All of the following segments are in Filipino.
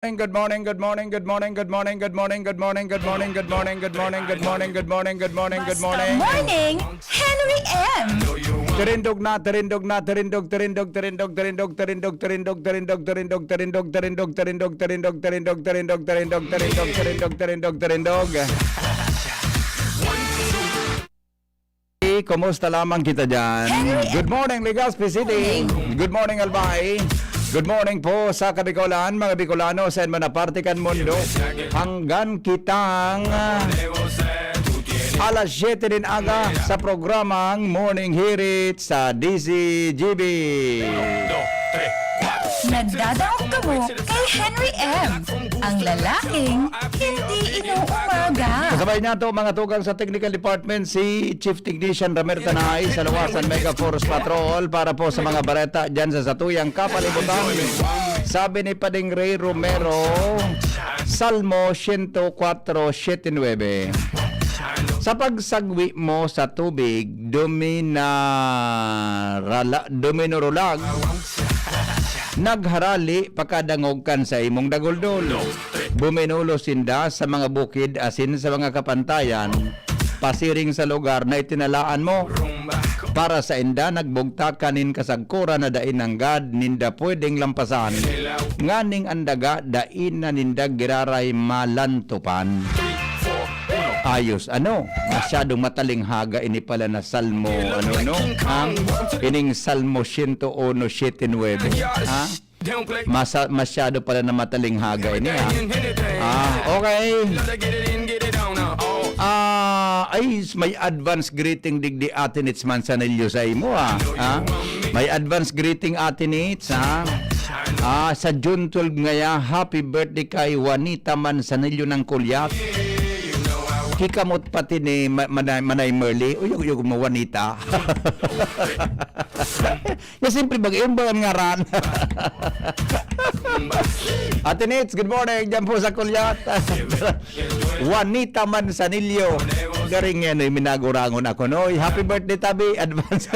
Good morning, good morning, good morning, good morning, good morning, good morning, good morning, good morning, good morning, good morning, good morning, good morning, good morning. Morning, Henry M. Terindog na, terindog na, terindog, terindog, terindog, terindog, terindog, terindog, terindog, terindog, terindog, terindog, terindog, terindog, terindog, terindog, terindog, terindog, terindog, terindog, terindog. Kumusta lamang kita dyan? Good morning, Legazpi City. Good morning, Albay. Good morning po sa Kabikolan, mga Bicolano sa manaparte kan mundo. Hanggang kitang alas 7 din aga sa programang Morning Hirit sa DCGB. Nagdadaog ka mo kay Henry M. Ang lalaking hindi inuumaga. Kasabay niya to mga tugang sa Technical Department si Chief Technician Ramer Tanay sa Lawasan Mega Force Patrol para po sa mga bareta dyan sa Satuyang Kapalibutan. Sabi ni Pading Ray Romero, Salmo 104:7. Sa pagsagwi mo sa tubig, duminurulag, nagharali pakadangog kan sa imong daguldol. Buminulo sinda sa mga bukid asin sa mga kapantayan, pasiring sa lugar na itinalaan mo. Para sa inda nagbugta kanin kasagkura na dain ng gad ninda pwedeng lampasan. Nganing andaga dain na ninda giraray malantupan. Ayos, masyadong mataling haga ini pala na Salmo, ang ining Salmo 101:7, ha? Masyado pala na mataling haga ini, ha? Okay. May advance greeting digdi atinits man sa nilyo sa imo, ha? May advance greeting atinits, ha? Sa June 12 ngaya, happy birthday kay Juanita man sa nilyo ng Kulyat. Hikamot pati ni Manay Merly o yung mo Juanita. Ya simple yung ba ang ngaran? Ate Nits, good morning dyan po sa Kulyat. Juanita Manzanillo. Garing yan, minagurangon ako, no? Happy birthday, Tabi, advance.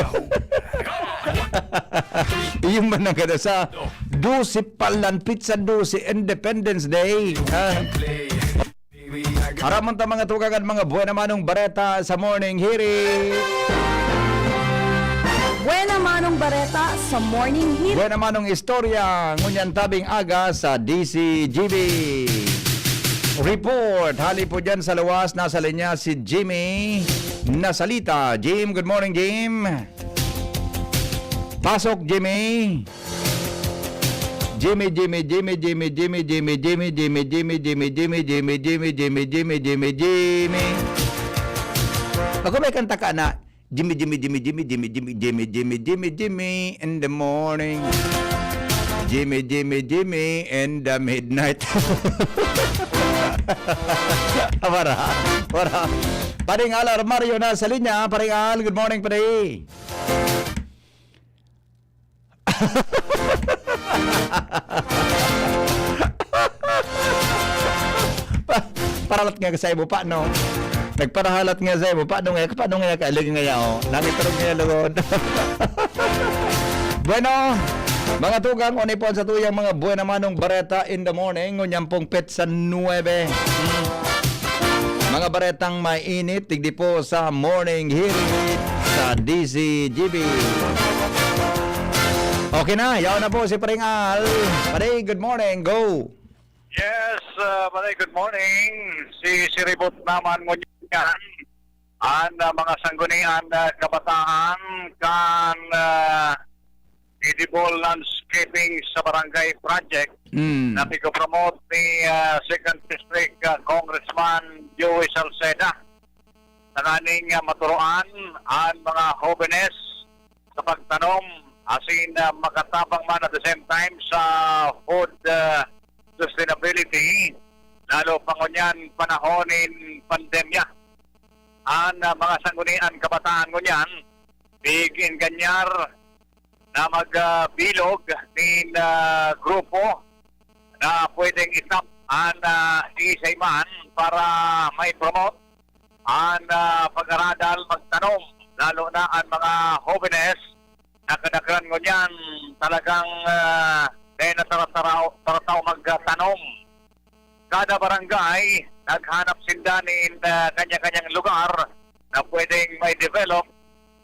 Yung man ang ganda sa 12 Palan Pizza 12 Independence Day. Haraman ta mga tugagan, mga buwan namanong bareta sa Morning Hirit. Buena manong bareta sa Morning Hirit. Buwan namanong istorya, ngunyan tabing aga sa DCGB. Report, hali po dyan sa lawas, nasa linya si Jimmy Nasalita. Jim, good morning, Jim. Pasok, Jimmy. Jimmy. Ako may kanta ka na Jimmy in the morning. Jimmy in the midnight. Para. Paringal Mario na sa linya. Paringal, good morning, pare. Paralat nga sa ibo pa, no? Nagparahalat nga sa ibo pa, paano nga kailig nga o? Nangitarong nga lugod. Bueno, mga tugang, unipon sa tuyang mga buwan namanong bareta in the morning, ngunyang pong pet sa 9. Mga baretang mainit, tigdi po sa Morning Hirit sa DCGB. Okay na, yaw na po si Paringal. Pare, good morning, go! Yes, Maray, good morning. Si Ribot naman ngunyan. Ang mga sanggunian kabataan kan edible landscaping sa barangay project na pico-promote ni 2nd District Congressman Joey Salceda. Nananing maturuan ang mga jóvenes sa pagtanom asin makatabang man at the same time sa food sustainability, lalo pa ngunyan panahonin pandemya. Ang mga sanggunian kabataan ngunyan, bigin ganyar na magbilog ng grupo na pwedeng itap ang isayman para may promote ang pag-aradal magtanom, lalo na ang mga jóvenes na kadagran ngunyan talagang dahil nataraw magtanom. Kada barangay, naghanap sinda ng kanya-kanyang lugar na pwedeng may develop.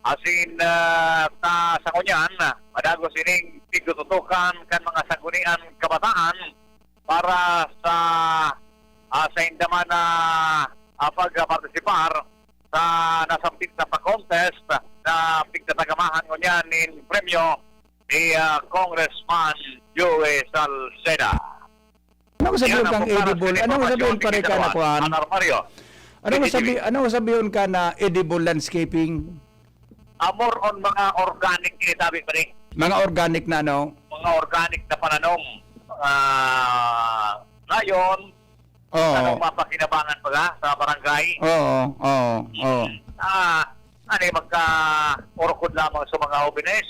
Asin sa sangunyan, madago sining pigututukan kan mga sanggunian kabataan para sa indaman na pag-participar sa nasampit na pa-contest na pigtatagamahan ko niyan in premyo ni Congressman Joey Salceda. Ano sabihin kang edible? Ano sabihin pare ka na kuhan? Ano sabihin ka na edible landscaping? More on mga organic sabi pa rin. Mga organic na ano? Mga organic na pananom. Ngayon, anong mapakinabangan pa sa barangay? Oo. Ano magka-orkod lamang sa mga obines?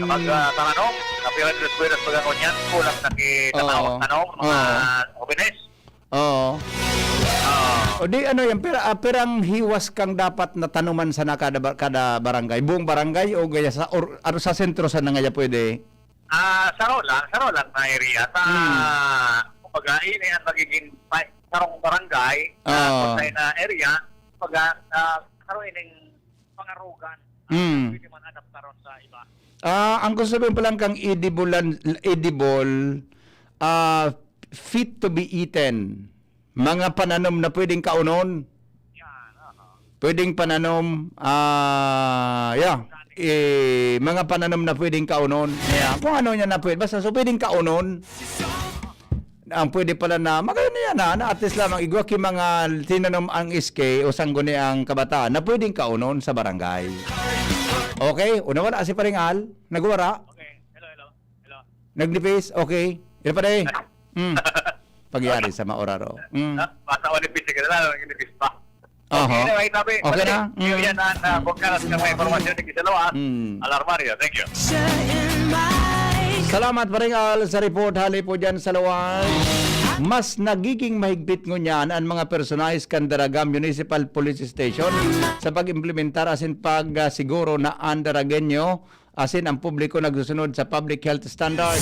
Magtanong, kapilan-pilas pagkakon yan, kulang nakitanawang mga obines. Oo. O di ano yan, perang hiwas kang dapat na tanuman sa kada barangay? Buong barangay o gaya sa sentro sa nangaya pwede? Saro lang na area. Kumbaga, ini ang magiging sarong barangay na area. Kumbaga, karoon yung pangarugan. Pwede man adaptaron sa iba. Ang gusto sabihin pa lang kang edible, fit to be eaten. Mga pananom na pwedeng kaunon. Yan, Pwedeng pananom, mga pananom na pwedeng kaunon. Kung ano niya na pwede, basta so pwedeng kaunon. Ang pwede pala na, magano yan na at least lamang igwa ki mga tinanom ang iske o sangguni ang kabataan na pwedeng kaunon sa barangay. Okay, unawala si Paringal, nagwara. Okay, hello. Nagnipis, okay. Ito pa rin. Pagyari sa maoraro. Basta nipis ka na lang, nipis pa. Okay na. Yan na bukkaras ng mga informasyon ni Kisalawa. Alarmario, thank you. Salamat Paringal sa report hali po dyan sa Lawan. Mas nagiging mahigpit ngunyan ang mga personalized Candaraga Municipal Police Station sa pag-implementar asin pag-siguro na andaragenyo asin ang publiko nagsusunod sa public health standard.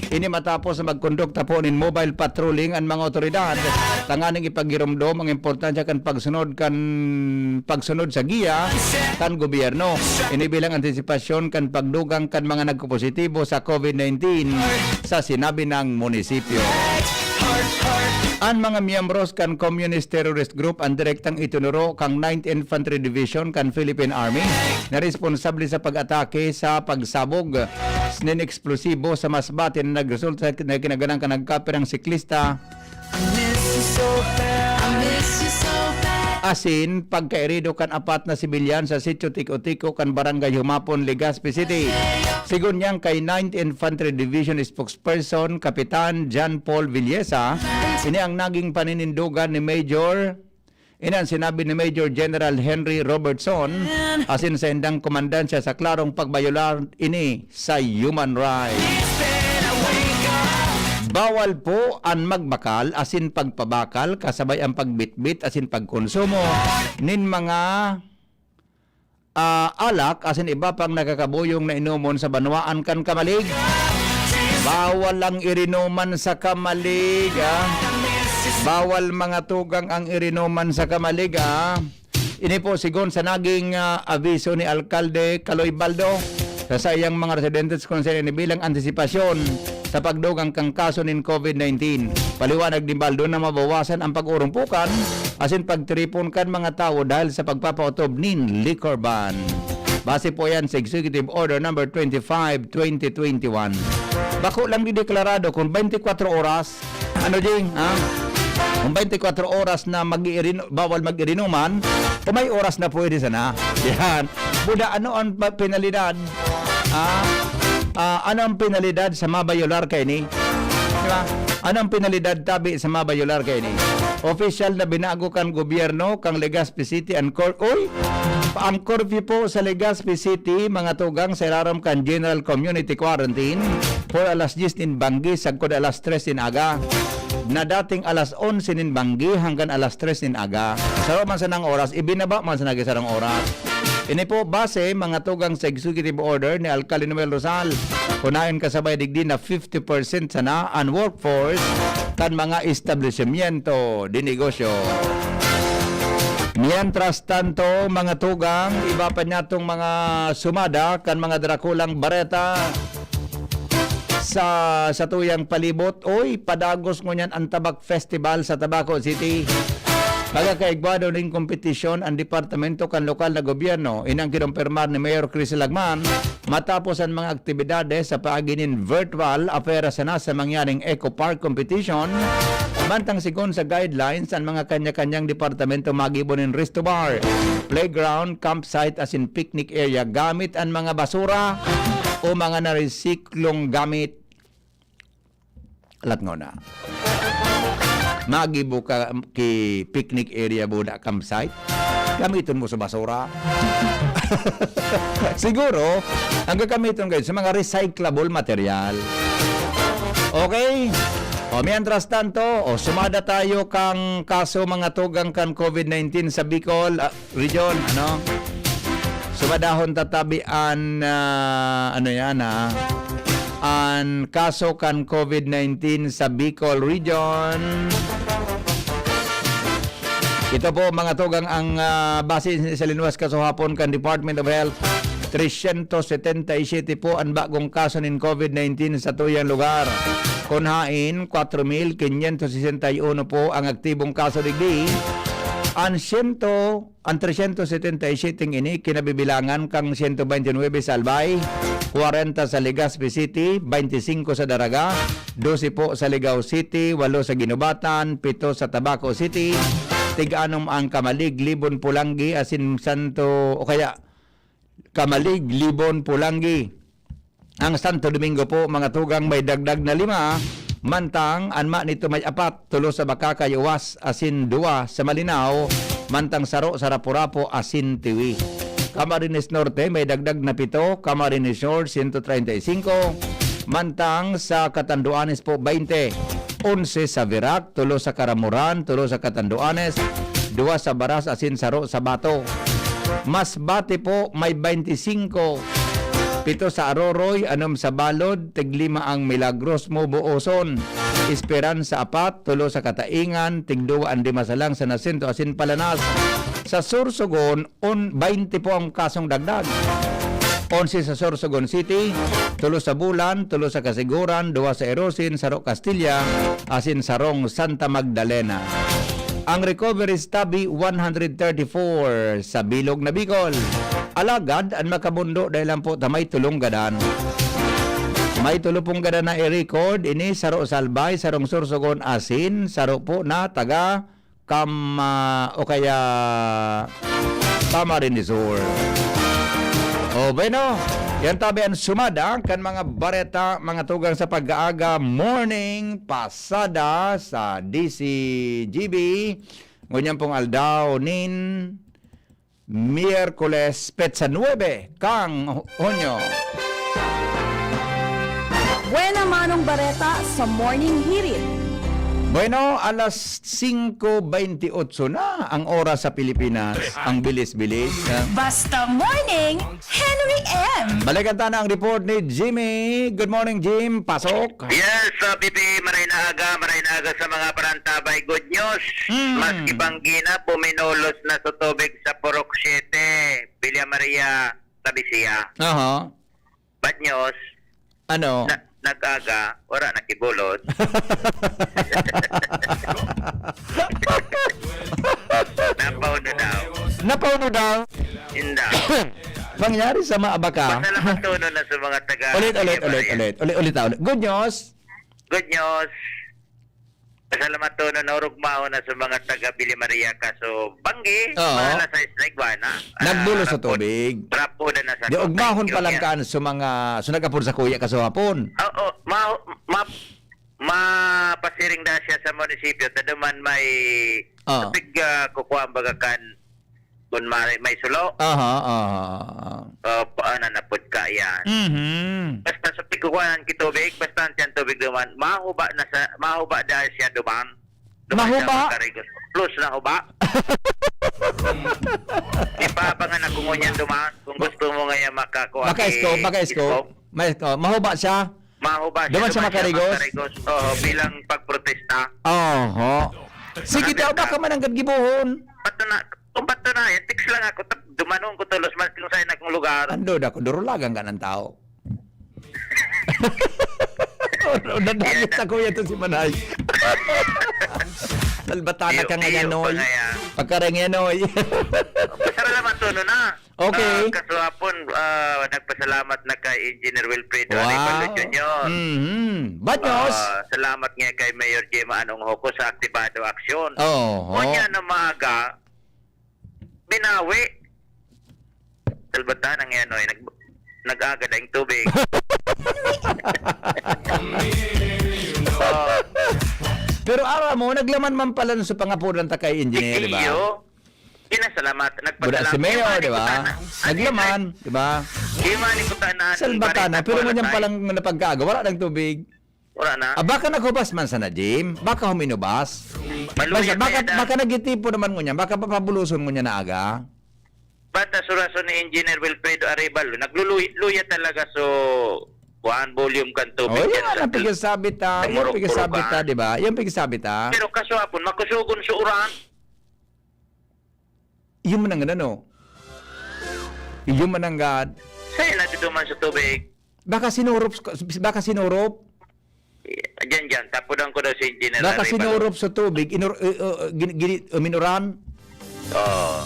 Ini matapos na magkondukta po ng mobile patrolling ang mga otoridad. Tanganing ipagirumdom ang importansya kan pagsunod sa giya kan gobyerno. Ini bilang antisipasyon kan pagdugang kan mga nagpositibo sa COVID-19 sa sinabi ng munisipyo. Ang mga miyembros kan Communist Terrorist Group ang direktang itinuro kang 9th Infantry Division kan Philippine Army na responsable sa pag-atake sa pagsabog ng eksplosibo sa Masbate na nagresulta na kinaganang kanagkapirang siklista asin pagkairido kan apat na sibilyan sa sitio Tiko-Tiko kan Barangay Humapon, Legazpi City. Sigun niyang kay 9th Infantry Division spokesperson Kapitan John Paul Villesa, ini ang naging paninindugan ni Inan sinabi ni Major General Henry Robertson asin sa indang komandansya sa klarong pagbayolar ini sa human rights. Bawal po ang magbakal asin pagpabakal kasabay ang pagbitbit asin pagkonsumo nin mga alak asin iba pang nakakabuyong na inumon sa banwaan kan kamalig. Bawal ang irinuman sa kamalig. Bawal mga tugang ang irinuman sa kamalig. Ini po sigon sa naging aviso ni Alkalde Caloy Baldo sa sayang mga residentes kung sa bilang antisipasyon sa pagdugang kang kaso ng COVID-19. Paliwanag ni Baldo na mabawasan ang pag-urumpukan asin pagtripon kan mga tao dahil sa pagpapautob nin liquor ban. Base po yan sa Executive Order number 25, 2021. Bako lang dideklarado kung 24 oras, kung 24 oras na bawal mag-irinuman, o may oras na pwede sana. Yan. Buda, ano ang penalidad? Ano ang penalidad sa mabayolar kay ni? Diba? Ano ang penalidad tabi sa mabayolar kay ni? Official na binago kan gobyerno kang Legazpi City ang curfew po sa Legazpi City mga tugang sa ilaram kan General Community Quarantine for alas 10 in Banggi sagkod alas 3 in aga. Na dating alas 11 in Banggi hanggang alas 3 in aga. Sa man sa nang oras, ibinaba man sa nagisarang oras. Ini po base mga tugang sa executive order ni Alcalde Noel Rosal. Kunain kasabay digdi na 50% sana ang workforce kan mga establishmento di negosyo. Mientras tanto, mga tugang, iba pa niya itong mga sumada kan mga drakulang bareta sa tuyang palibot. Oy, padagos mo niyan ang Tabak Festival sa Tabaco City. Pagkakaigwado ng kompetisyon ang departamento kan lokal na gobyerno, inang kinumpirmar ni Mayor Chris Lagman, matapos ang mga aktibidades sa paaginin virtual apera sana sa mangyaring Eco Park competition, bantang sigon sa guidelines ang mga kanya-kanyang departamento magibonin resto bar, playground, campsite as in picnic area gamit ang mga basura o mga naresiklong gamit. Latngona. Magibo ka ki picnic area buda campsite, gamiton mo sa basura. Siguro, ang gagamiton kayo sa mga recyclable material. Okay? O mientras tanto, sumada tayo kang kaso mga tugang kan COVID-19 sa Bicol region, ano? Sumadahon tatabian ang kaso kan COVID-19 sa Bicol region. Ito po mga tugang ang base sa linuwas kasuhapon kan Department of Health. 377 po ang bagong kaso ng COVID-19 sa tuyang lugar. Kunhain 4,561 po ang aktibong kaso digdi. Ang 377 ini kinabibilangan kang 129 sa Albay, 40 sa Legazpi City, 25 sa Daraga, 12 po sa Ligao City, 8 sa Ginubatan, 7 sa Tabaco City, 3 ang Kamalig, Libon, Pulangi, asin Santo, o kaya Kamalig, Libon, Pulangi. Ang Santo Domingo po, mga tugang may dagdag na 5, mantang anma nito may 4, 3 sa Bakakay, Uwas, asin 2 sa Malinaw, mantang Saro sa Rapurapo, asin Tiwi. Camarines Norte may dagdag na 7, Camarines North 135, mantang sa Catanduanes po 20, 11 sa Virac, 3 sa Karamuran, 3 sa Catanduanes, 2 sa Baras, asin Saro sa Bato. Masbate po may 25, 7 sa Aroroy, 6 sa Balod, 5 ang Milagros mo Buoson, Esperanza 4, 3 sa Kataingan, 2 ang Dimasalang sa Nasinto asin Palanas. Sa Sorsogon, 20 po ang kasong dagdag. 11 sa Sorsogon City, 3 sa Bulan, 3 sa Kasiguran, 2 sa Erosin, Saro Castilla, asin Sarong Santa Magdalena. Ang recovery stabi 134 sa Bilog na Bicol. Alagad ang makabundo dahil lang po may tulong gadan. May tulupong gadan na i-record ini Saro Salbay, Sarong Sorsogon asin, Saro po na taga o kaya Camarines Sur. O bueno, yan tabi ang sumada kan mga bareta, mga tugang sa pag-aaga morning pasada sa DCGB. Ngunyan pong aldaw nin Miyerkules Petsa 9 kang Hunyo. Buena manong bareta sa morning hirit. Bueno, alas 5:28 na ang oras sa Pilipinas. Ang bilis-bilis. Basta morning, Henry M. Balikan tayo na ang report ni Jimmy. Good morning, Jim. Pasok. Yes, Pipi, maray na aga sa mga parantabay. Good news. Maski Banggina, puminulos na sa tubig sa Purok 7, Villa Maria, Tabisia. Aha. Bad news, Ano? nag-aga, wala nakibulos. Napauno daw. Napauno daw. Inda. Pangyari sa Maabaka. Pasalamat tuno na sa mga taga. Ulit. Good news. Good news. Pasalamat tuno na urugmao na sa mga taga Villa Maria kaso Banggi, Oo. mahal sa Snaigwana. Nagbulo sa tubig. Rapo na sa. Di ugmahon pa lang kaan sa mga sunagapon sa kuya kasahapon. Oo, mapasiring na siya sa munisipyo taduman may tubig kukuha ang bagakan kung may sulo. Aha. Paano na pud ka yan. Basta sa pikukuhanan kitubig, basta siya tubig duman, mahuba dahil siya duman. Mahuba? Plus na huba. Ipapangan ako ngunyan dumaan. Kung gusto mo ngayon makakuha. Maka-scope. Mahuba siya. Mahuba Duman siya makarigos? Oo, bilang pagprotesta. Oo. Sige daw, baka mananggad gibuhon. Kung patunayan, text lang ako. Dumanong ko tulos man kung saan akong lugar. Ando da ko, durulagan ka ng tao. Nadagit ako yan to si Manay. Talbatana ka nga yan, Noy. Pagkarang yan, Noy. Pasalamat to, na. Okay. Kaswapon, nagpasalamat na kay Engineer Wilfredo Arevalo Jr. Bad news. Salamat nga kay Mayor Gemma Anong Hoko sa aktibado aksyon. Oo. Kunya na maaga, binawi. Talbatan ang yan, Noy. Nag-agad ang tubig. Pero ara mo, naglaman man pala sa pangapunan ta kay engineer, di ba? Iyo, pinasalamat. Buda si Mayor, di ba? Naglaman, di ba? Salbatana, pero mo niyang palang napagkaga, wala ng tubig. Wala na. Baka naghubas man sana, Jim. Baka huminubas. Baka nagitipo naman mo niya. Baka papabuluson mo niya na aga. Bata suraso ni Engineer Wilfredo Arevalo, nagluluya talaga one volume kan tubig. Oh, yan ang pigasabit ta. Yung pigasabit ta, di ba? Yung pigasabit ta. Pero kaso hapon, makusugon sa uran. Yung mananggad ano? Yung mananggad. Sa'yo na duduman sa tubig. Baka sinurop. Diyan. Tapudan ko daw si Engineer Baka Arevalo. sinurop sa tubig. Minuran.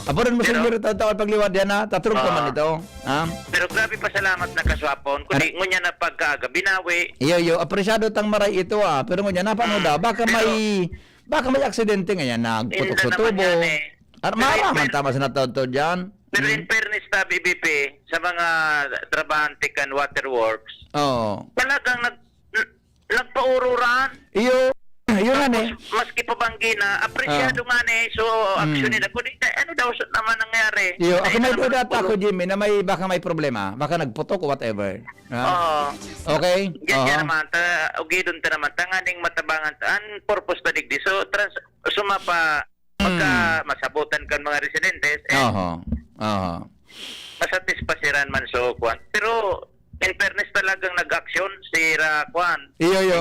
Apuran mo sa inyo rin tawag pagliwad yan ha. Tatrog ka man ito. Ha? Pero grabe pasalamat na kaswapon. Kundi ngunya na pagkaaga, binawi. Iyo, apresyado tang maray ito ah. Pero ngunya, napano daw, baka may aksidente ngayon, nagputok sa tubo. Maraman tama sa natawad dyan. Pero in fairness ta, BBP, sa mga trabahante kan waterworks, talagang nagpaururan. Iyo, yun nga eh. Maski pa banggi na, apresyado nga so action nila. Kundi, ano daw naman nangyari? Iyo, ako may duda ako, Jimmy, na baka may problema. Baka nagputok o whatever. Okay? Yan naman, ugidon ta naman, tanganing matabangan, ang purpose ta digdi. So, sumapa, pagka masabutan kan mga residentes, masatisfasiran man so, kwan. Pero, in fairness talagang nag-action si Kwan. Iyo.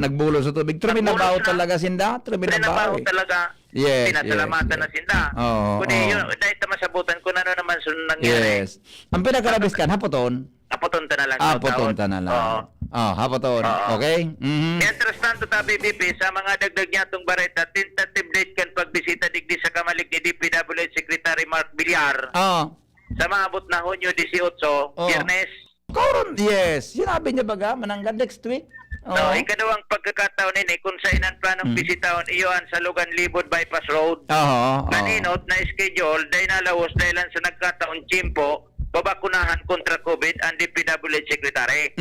Nagbulo sa tubig. Truminabaw talaga sinda. Truminabaw talaga. Yes. Pinasalamatan na sinda. Kundi yun, dahil masabutan ko na naman nangyari. Yes. Ang pinakarabis kan, hapoton. Hapoton ta na lang. Hapoton ta na lang. Hapoton. Okay? Mientras tanto ta, BBP, sa mga dagdag niya itong bareta, tentative date kan pagbisita digdi sa kamalik ni DPWH Secretary Mark Villar. Sa maabot na Hunyo 18, Biyernes. Yes. Sinabi niya baga, mananggan next week. No, ikadawang pagkakataon nini, kung sa inan planong bisitaon, iyon sa Lugan Libod Bypass Road. Naninot na schedule, dahil nalawos dahilan sa nagkataon Chimpo, babakunahan kontra COVID ang DPWH Secretary.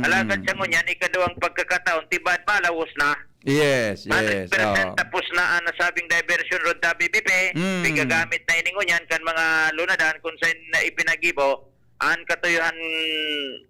Alagad siya ngunyan, ikadawang pagkakataon, tibad malawos na. Yes. 100% tapos na ang nasabing diversion road ta BBP, pigagamit na iningunyan kan mga lunadan kung saan na ipinagibo, ang katuyuhan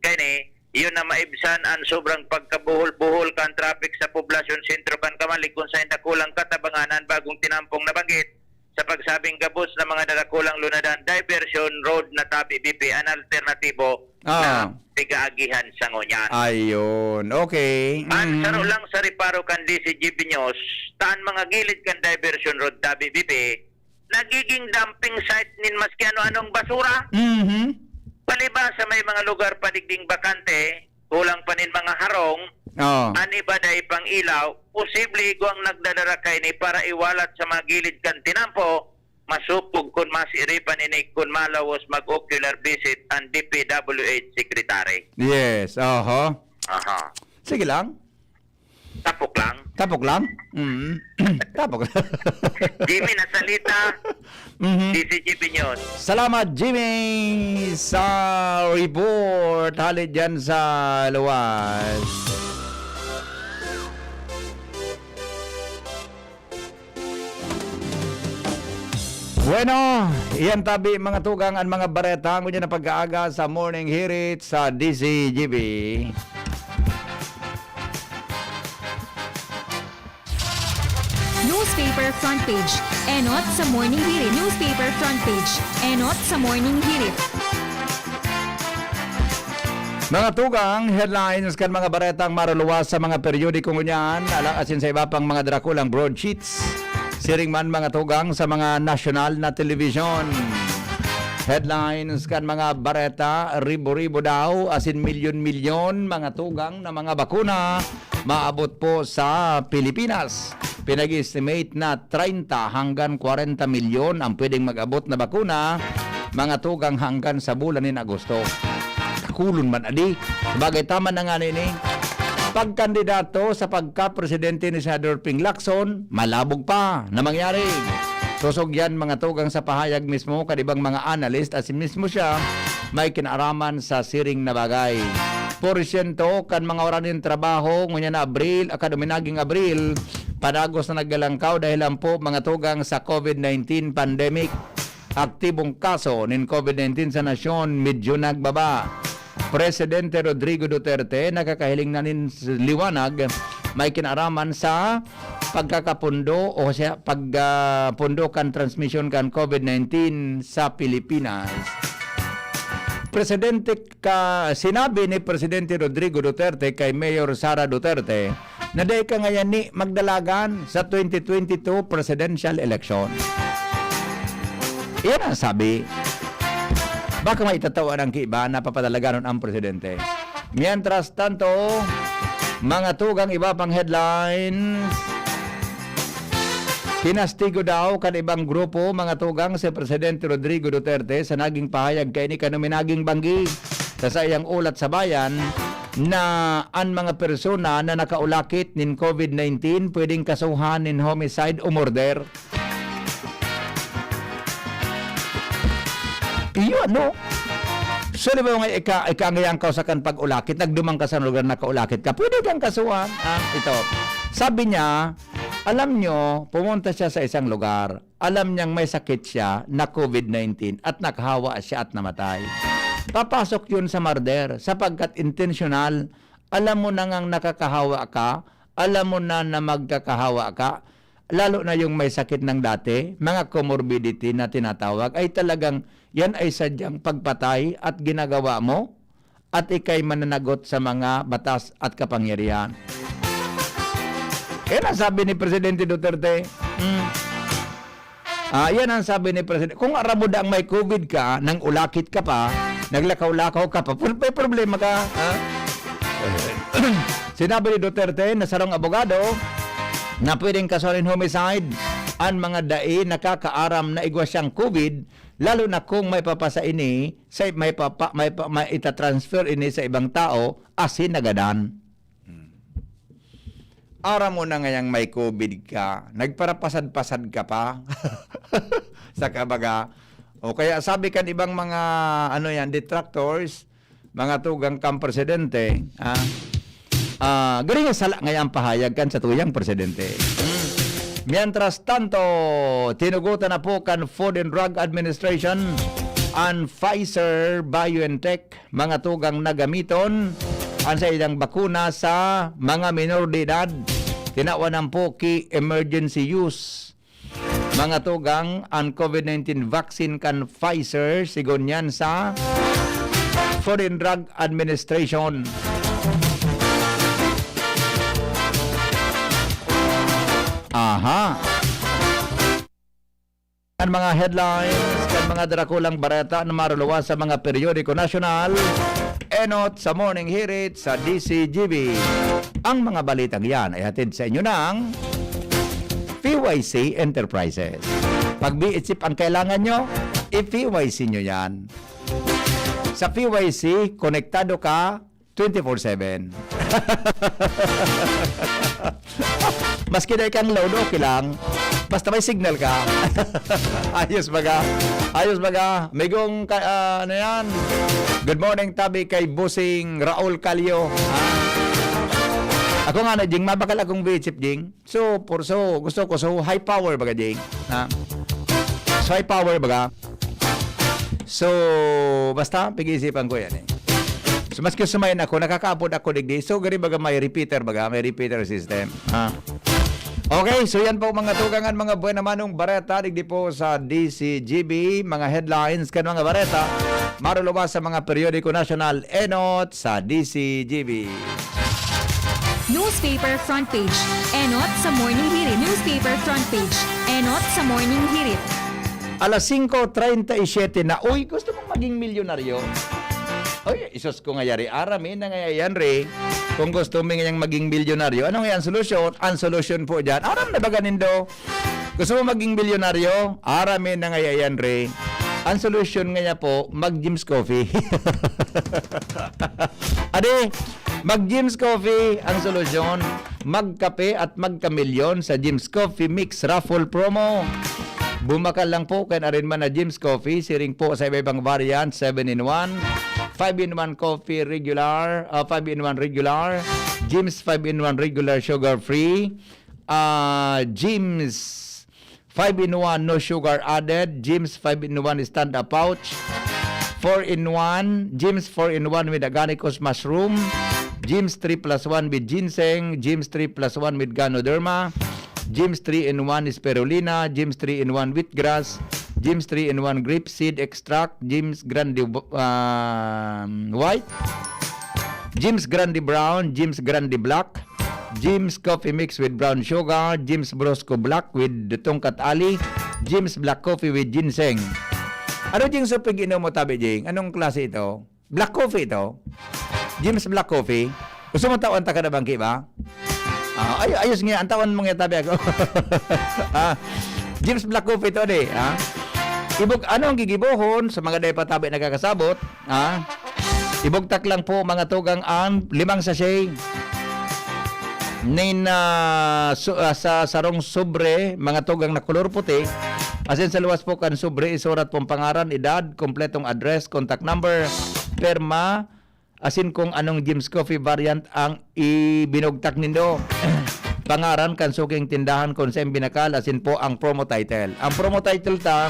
kani, yun na maibsan ang sobrang pagkabuhol-buhol kan traffic sa poblasyon sentro kan Kamalik kung saan nakulang katabanganan bagong tinampong nabanggit sa pagsabing gabos na mga narakulang lunadan diversion road na ta BBP ang alternatibo na tigaagihan sa ngunyan. Ayun, okay. Ang saro lang sa riparo kan DCGB News, taan mga gilid kan diversion road ta BBP, nagiging dumping site nin maski ano-anong basura. Paliba sa may mga lugar padigding bakante, kulang pa nin mga harong, ani ba day pang ilaw, posible guang nagdadarakay ni para iwalat sa mga gilid kan tinampo, masupog kung masiripan ini kung malawos mag-ocular visit ang DPWH Secretary. Yes, Sige lang. Tapok lang. Tapok lang? Tapok lang. Jimmy Nasalita, DCGB News. Salamat, Jimmy, sa report. Halid dyan sa luwas. Bueno, iyan tabi mga tugang ang mga bareta ang na pag-aaga sa morning hirit sa DCGB. Newspaper front page. Enot sa morning hirit. Newspaper front page. Enot sa morning hirit. Mga tugang, headlines kan mga baretang maruluwas sa mga periodiko ngunyan, asin sa iba pang mga drakulang broadsheets. Siring man mga tugang sa mga national na television. Headlines kan mga bareta, ribo-ribo daw, asin milyon-milyon mga tugang na mga bakuna maabot po sa Pilipinas. Pinag-estimate na 30 hanggang 40 milyon ang pwedeng mag-abot na bakuna, mga tugang hanggang sa bulan ni Agosto. Kulon man adi. Sabagay tama na nga nini. Pagkandidato sa pagka-presidente ni Senador Ping Lacson, malabog pa na mangyari. Tusog yan mga tugang sa pahayag mismo kadibang mga analyst at mismo siya may kinaraman sa siring na bagay. Porsyento kan mga oranin trabaho ngunya na Abril, akaduminaging Abril, padagos na naggalangkaw dahil lang po mga tugang sa COVID-19 pandemic. Aktibong kaso nin COVID-19 sa nasyon medyo nagbaba. Presidente Rodrigo Duterte nakakahiling na nin liwanag may kinaraman sa pagkakapundo o siya pagpundo kan transmission kan COVID-19 sa Pilipinas. Sinabi ni Presidente Rodrigo Duterte kay Mayor Sara Duterte na day ka ngayon ni magdalagan sa 2022 presidential election. Iyan ang sabi. Baka maitatawa ng kiba na papadalaganon ang presidente. Mientras tanto, mga tugang iba pang headlines. Kinastigo daw kan ibang grupo mga tugang si Presidente Rodrigo Duterte sa naging pahayag kay ni kanuminaging banggi sa iyang ulat sa bayan na ang mga persona na nakaulakit nin COVID-19 pwedeng kasuhan nin homicide o murder. Iyo ano? So di ba mga ikangayang kausakan pag-ulakit, nagdumang ka sa lugar na kaulakit ka, pwede kang kasuhan. Ito. Sabi niya, alam nyo, pumunta siya sa isang lugar, alam niyang may sakit siya na COVID-19 at nakahawa siya at namatay. Papasok yun sa murder sapagkat intentional, alam mo na ngang nakakahawa ka, alam mo na magkakahawa ka, lalo na yung may sakit ng dati, mga comorbidity na tinatawag, ay talagang yan ay sadyang pagpatay at ginagawa mo at ikay mananagot sa mga batas at kapangyarihan. Yan ang sabi ni Presidente Duterte. Yan ang sabi ni Presidente. Kung aramod ang may COVID ka, nang ulakit ka pa, naglakaw-lakaw ka pa, may problema ka. Sinabi ni Duterte na sarong abogado na pwedeng kasuhin homicide ang mga dai nakakaaram na igwa siyang COVID, lalo na kung may papasa ini, may itatransfer ini sa ibang tao, asin nagadan. Aram mo na ngayang may COVID ka, nagparapasad-pasad ka pa sa kabaga. O kaya sabi kan ibang mga detractors, mga tugang kang presidente, galing sala ngayang pahayag kan sa tuyang presidente. Mientras tanto, tinugutan na po kan Food and Drug Administration ang Pfizer BioNTech mga tugang na gamiton ang sa ilang bakuna sa mga minor de edad. Tinawanan po ki emergency use. Mga tugang ang COVID-19 vaccine kan Pfizer sigon yan sa Food and Drug Administration. Aha. Ang mga headlines, kan mga drakulang bareta na maruluwas sa mga periodiko nasyonal, enot sa Morning Hirit sa DCGB. Ang mga balitang yan ay hatid sa inyo ng PYC Enterprises. Pag biitsip ang kailangan nyo, i-PYC nyo yan. Sa PYC, konektado ka 24/7. Maski na ikang load, okay lang. Basta may signal ka. Ayos baga. Ayos baga. Megong, ano yan? Good morning, tabi kay Busing Raul Calio. Ako nga na, Jing, mabakal akong vichip, Jing. So, gusto ko, high power baga, Jing. So, high power baga. So, basta, pag-iisipan ko yan eh. So, maski sumayin ako, nakakaabot ako digdi. So, gari baga may repeater system. Okay, so yan po mga tugangan, mga buwan namanong bareta, digdi po sa DCGB, mga headlines kan mga bareta, marulubas sa mga periodiko nasyonal, enot sa DCGB. Newspaper front page. Enot sa Morning Hirit. Newspaper front page. Enot sa Morning Hirit. Alas 5:37 na, uy, gusto mong maging milyonaryo? Uy, isos ko nga yari, aramin na nga yan, re. Kung gusto mo nga maging milyonaryo, ano nga yan solusyon? Ang solusyon po dyan, aram na ba ganindo? Gusto mo maging milyonaryo? Aramin na nga yan, re. Ang solusyon nga niya po, mag-Jim's Coffee. Ade, mag-Jim's Coffee ang solusyon. Magkape at magkamilyon sa Jim's Coffee Mix Raffle Promo. Bumakal lang po kaya na rin man na Jim's Coffee. Siring po sa iba-ibang variant, 7-in-1, 5-in-1 coffee regular, 5-in-1 regular, Jim's 5-in-1 regular sugar-free, Jim's 5-in-1 no sugar added, Jim's 5-in-1 stand-up pouch, 4-in-1, Jim's 4-in-1 with agaricus mushroom, Jim's 3+1 with ginseng, Jim's 3+1 with ganoderma, Jim's 3-in-1 spirulina, Jim's 3-in-1 wheatgrass, Jim's 3-in-1 grape seed extract, Jim's Grande white, Jim's Grande brown, Jim's Grande black, Jim's coffee mix with brown sugar, Jim's Brosco black with tongkat ali, Jim's black coffee with ginseng. Ano Jing supig inom mo tabi Jing? Anong klase ito? Black coffee ito? Jim's black coffee? Gusto mo tawan ta ka na bangki ba? Ayos nga, antawan mo nga tabi ako. Jim's black coffee ito di. Ibog, ano ang gigibohon sa mga day patabi nagkakasabot? Ibugtak lang po mga tugang ang 5 sachet. Nin sa sarong sobre, mga tugang na kulor puti. Asin sa luwas po kan sobre, isurat pong pangaran, edad, kompletong address, contact number, perma, asin kung anong Jim's Coffee variant ang ibinugtak nindo. Pangaran kan suking tindahan kung saan binakal, asin po ang promo title. Ang promo title ta,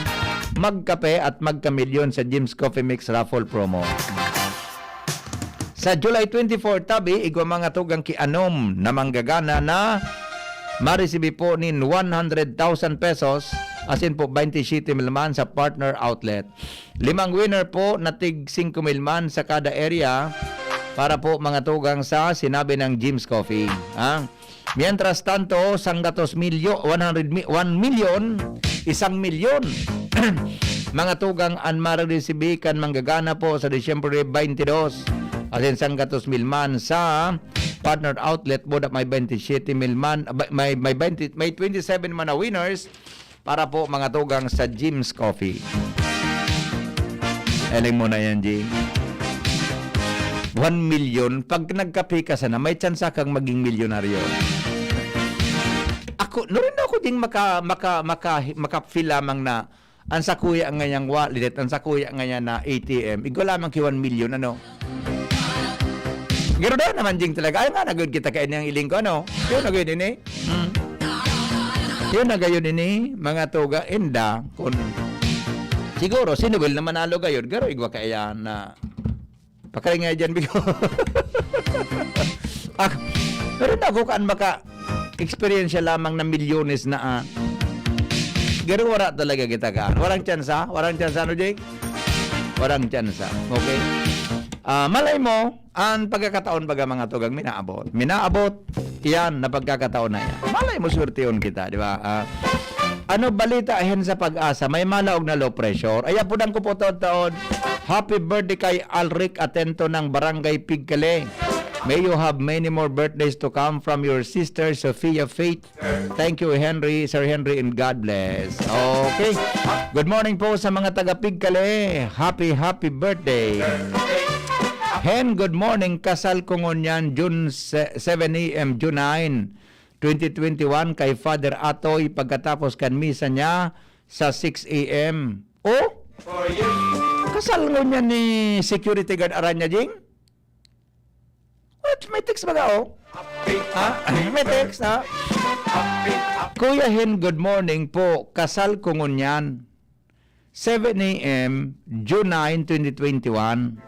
magkape at magkamilyon sa Jim's Coffee Mix Raffle Promo. Sa July 24 tabi, igwa mga tugang kianom na manggagana na maresibi po nin 100,000 pesos, asin po 27 milman sa partner outlet. 5 winner po na tig 5 milman sa kada area para po mga tugang sa sinabi ng Jim's Coffee. Mientras tanto, 100 milyon, 1 million, 1 milyon. Mga tugang an maresibi kan manggagana po sa Disyembre 22. Asin 100 milman sa partner outlet mo na may 27 milman, may 27 man na winners para po mga tugang sa Jim's Coffee. Eling mo na yan, G. 1 million. Pag nagkape ka sana, may tsansa kang maging milyonaryo. Ako, rin ako ding maka-feel lamang na ang sakuya nga niyang wallet, ang sakuya nga niya na ATM, igo lamang ki 1 million, ano? Gero daw naman ding talaga. Ay nga, nagod kita kain ng iling ko, ano? Yun na gayon ini. Yun na gayon ini, mga tuga, enda, kung siguro, sinuwil na manalo gayon, garo igwa kaya na pakaling nga dyan, bigo. Pero na ako kaan maka-experience lamang na milyones na garo wala talaga kita kaan. Warang tsansa? Warang tsansa, no, Jake? Warang tsansa. Okay? Malay mo, ang pagkakataon baga mga tugang minaabot. Minaabot, yan, na pagkakataon na yan. Malay mo, surtiyon kita, di ba? Ano balita ahen sa pag-asa? May malaog na low pressure. Ay, apunan ko po taon. Happy birthday kay Alric Atento ng Barangay Pigkale. May you have many more birthdays to come from your sister, Sophia Faith. Thank you, Sir Henry, and God bless. Okay. Good morning po sa mga taga-Pigkale. Happy birthday. Hen, good morning. Kasal ko ngunyan June 7 a.m. June 9, 2021 kay Father Atoy pagkatapos kan misa niya sa 6 a.m. Oh? Kasal ngunyan ni security guard Aranya Jing? What? May text ba ka, oh? May text, ha? Kuya Hen, good morning po. Kasal ko ngunyan 7 a.m. June 9, 2021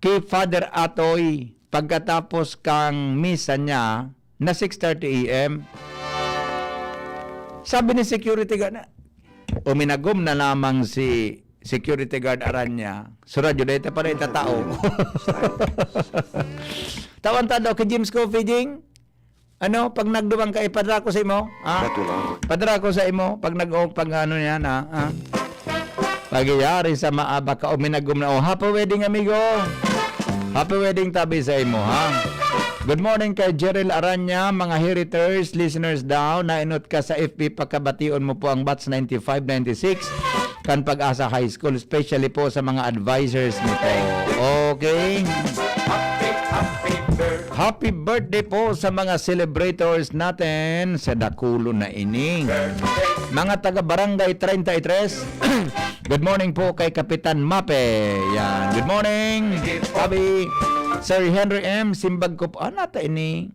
kay Father Atoy pagkatapos kang misa niya na 6:30 a.m. Sabi ni security guard na, uminagom na lamang si security guard Aranya. Surad yun, ito pa rin tao. Tawan daw kay James Coffee, Jing. Ano, pag nagduwang ka, ipadra ko sa imo? Ha? Padra ko sa imo, pag pag ano yan, ha? Pagyayari sa maaba ka, uminagom na, happy wedding, amigo. Happy wedding tabi sa imo, ha? Good morning kay Jerel Aranya, mga heriters, listeners daw, nainot ka sa FB, pagkabation mo po ang batch 95-96 kan Pag-asa High School, especially po sa mga advisors nito. Okay. Happy birthday po sa mga celebrators natin sa Dakulo na ining. Mga taga Barangay 33. Good morning po kay Kapitan Mape. Yan. Good morning. Tabi Sir Henry M. Simbag ko po. Nata ini.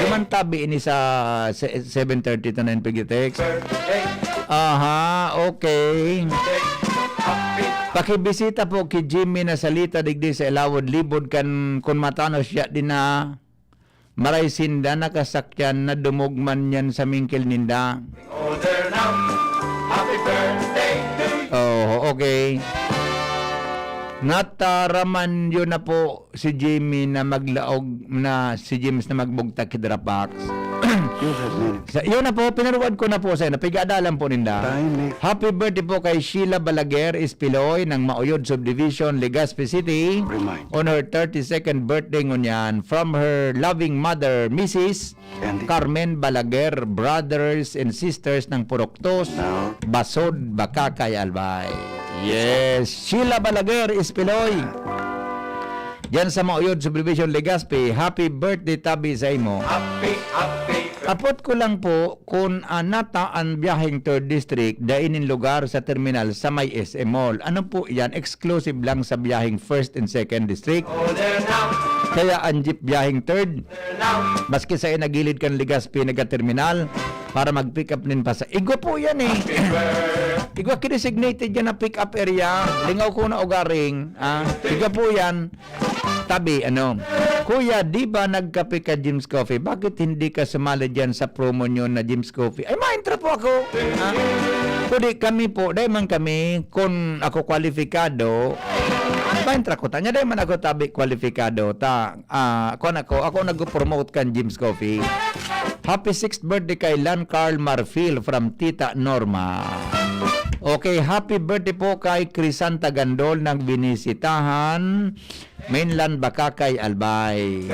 Duman tabi ini sa 7:30 to 9 Pigitex. Aha, okay. Pakibisita po kay Jimmy na salita digdi sa Ilawod Libod kan kun matano siya din na maray sinda nakasakyan na dumugman yan sa mingkil ninda. Oh, okay. Nataraman yun na po si Jimmy na maglaog na si James na magbugta kidrapax. Yun na po, pinaruwad ko na po sa napigadalan po ninda. Happy birthday po kay Sheila Balaguer Ispiloy ng Mauyod Subdivision, Legazpi City on her 32nd birthday ngunyan from her loving mother, Mrs. Carmen Balaguer, brothers and sisters ng Puroktos, Basod, Bakakay, Albay. Yes, Sheila Balaguer Ispiloy. Diyan sa Mauyod Subdivision, Legazpi. Happy birthday tabi sa imo. Apot ko lang po kung nata ang biyaheng 3rd District dainin lugar sa terminal sa may SM Mall. Ano po yan? Exclusive lang sa biyaheng 1st and 2nd District. Kaya ang jeep biyaheng 3rd, maski sa inagilid kan Legazpi naga-terminal para mag-pick up nin pa sa Igwa po yan eh. Igwa kidesignated yan na pick up area. Lingaw ko na ugaring. Igwa po yan. Tabi, Kuya, di ba nagkape ka Jim's Coffee? Bakit hindi ka sumali dyan sa promo nyo na Jim's Coffee? Ay, maintro po ako. Kundi kami po, dahil man kami, kung ako kwalifikado, maintro ko. Tanya, dahil man ako tabi kwalifikado. Ako nag-promote kan Jim's Coffee. Happy 6th birthday kay Lan Carl Marfil from Tita Norma. Okay, happy birthday po kay Crisanta Gandol ng binisitahan Mainland Bakakay, Albay.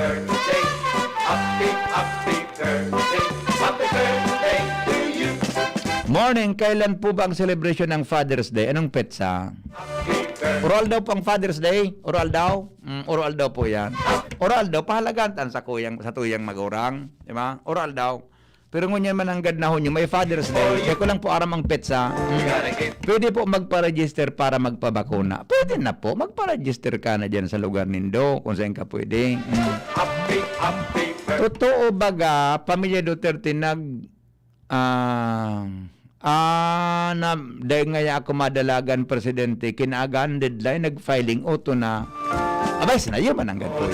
Morning, kailan po ba ang celebration ng Father's Day? Anong petsa? Oral daw pang Father's Day? Oral daw? Oral daw po yan. Oral daw, pahalagantan sa tuyang magurang. Diba? Oral daw. Pero ngunyan man ang gadnahon nyo, may Father's Day. Kaya ko lang po aram ang petsa. Pwede po magpa-register para magpabakuna. Pwede na po. Magpa-register ka na dyan sa lugar nindo kung saan ka pwede. Totoo baga, Pamilya Duterte dahil nga ako madalagan presidente, kinaagaan deadline, nag-filing auto na. Abay, sinayo man ang ganito.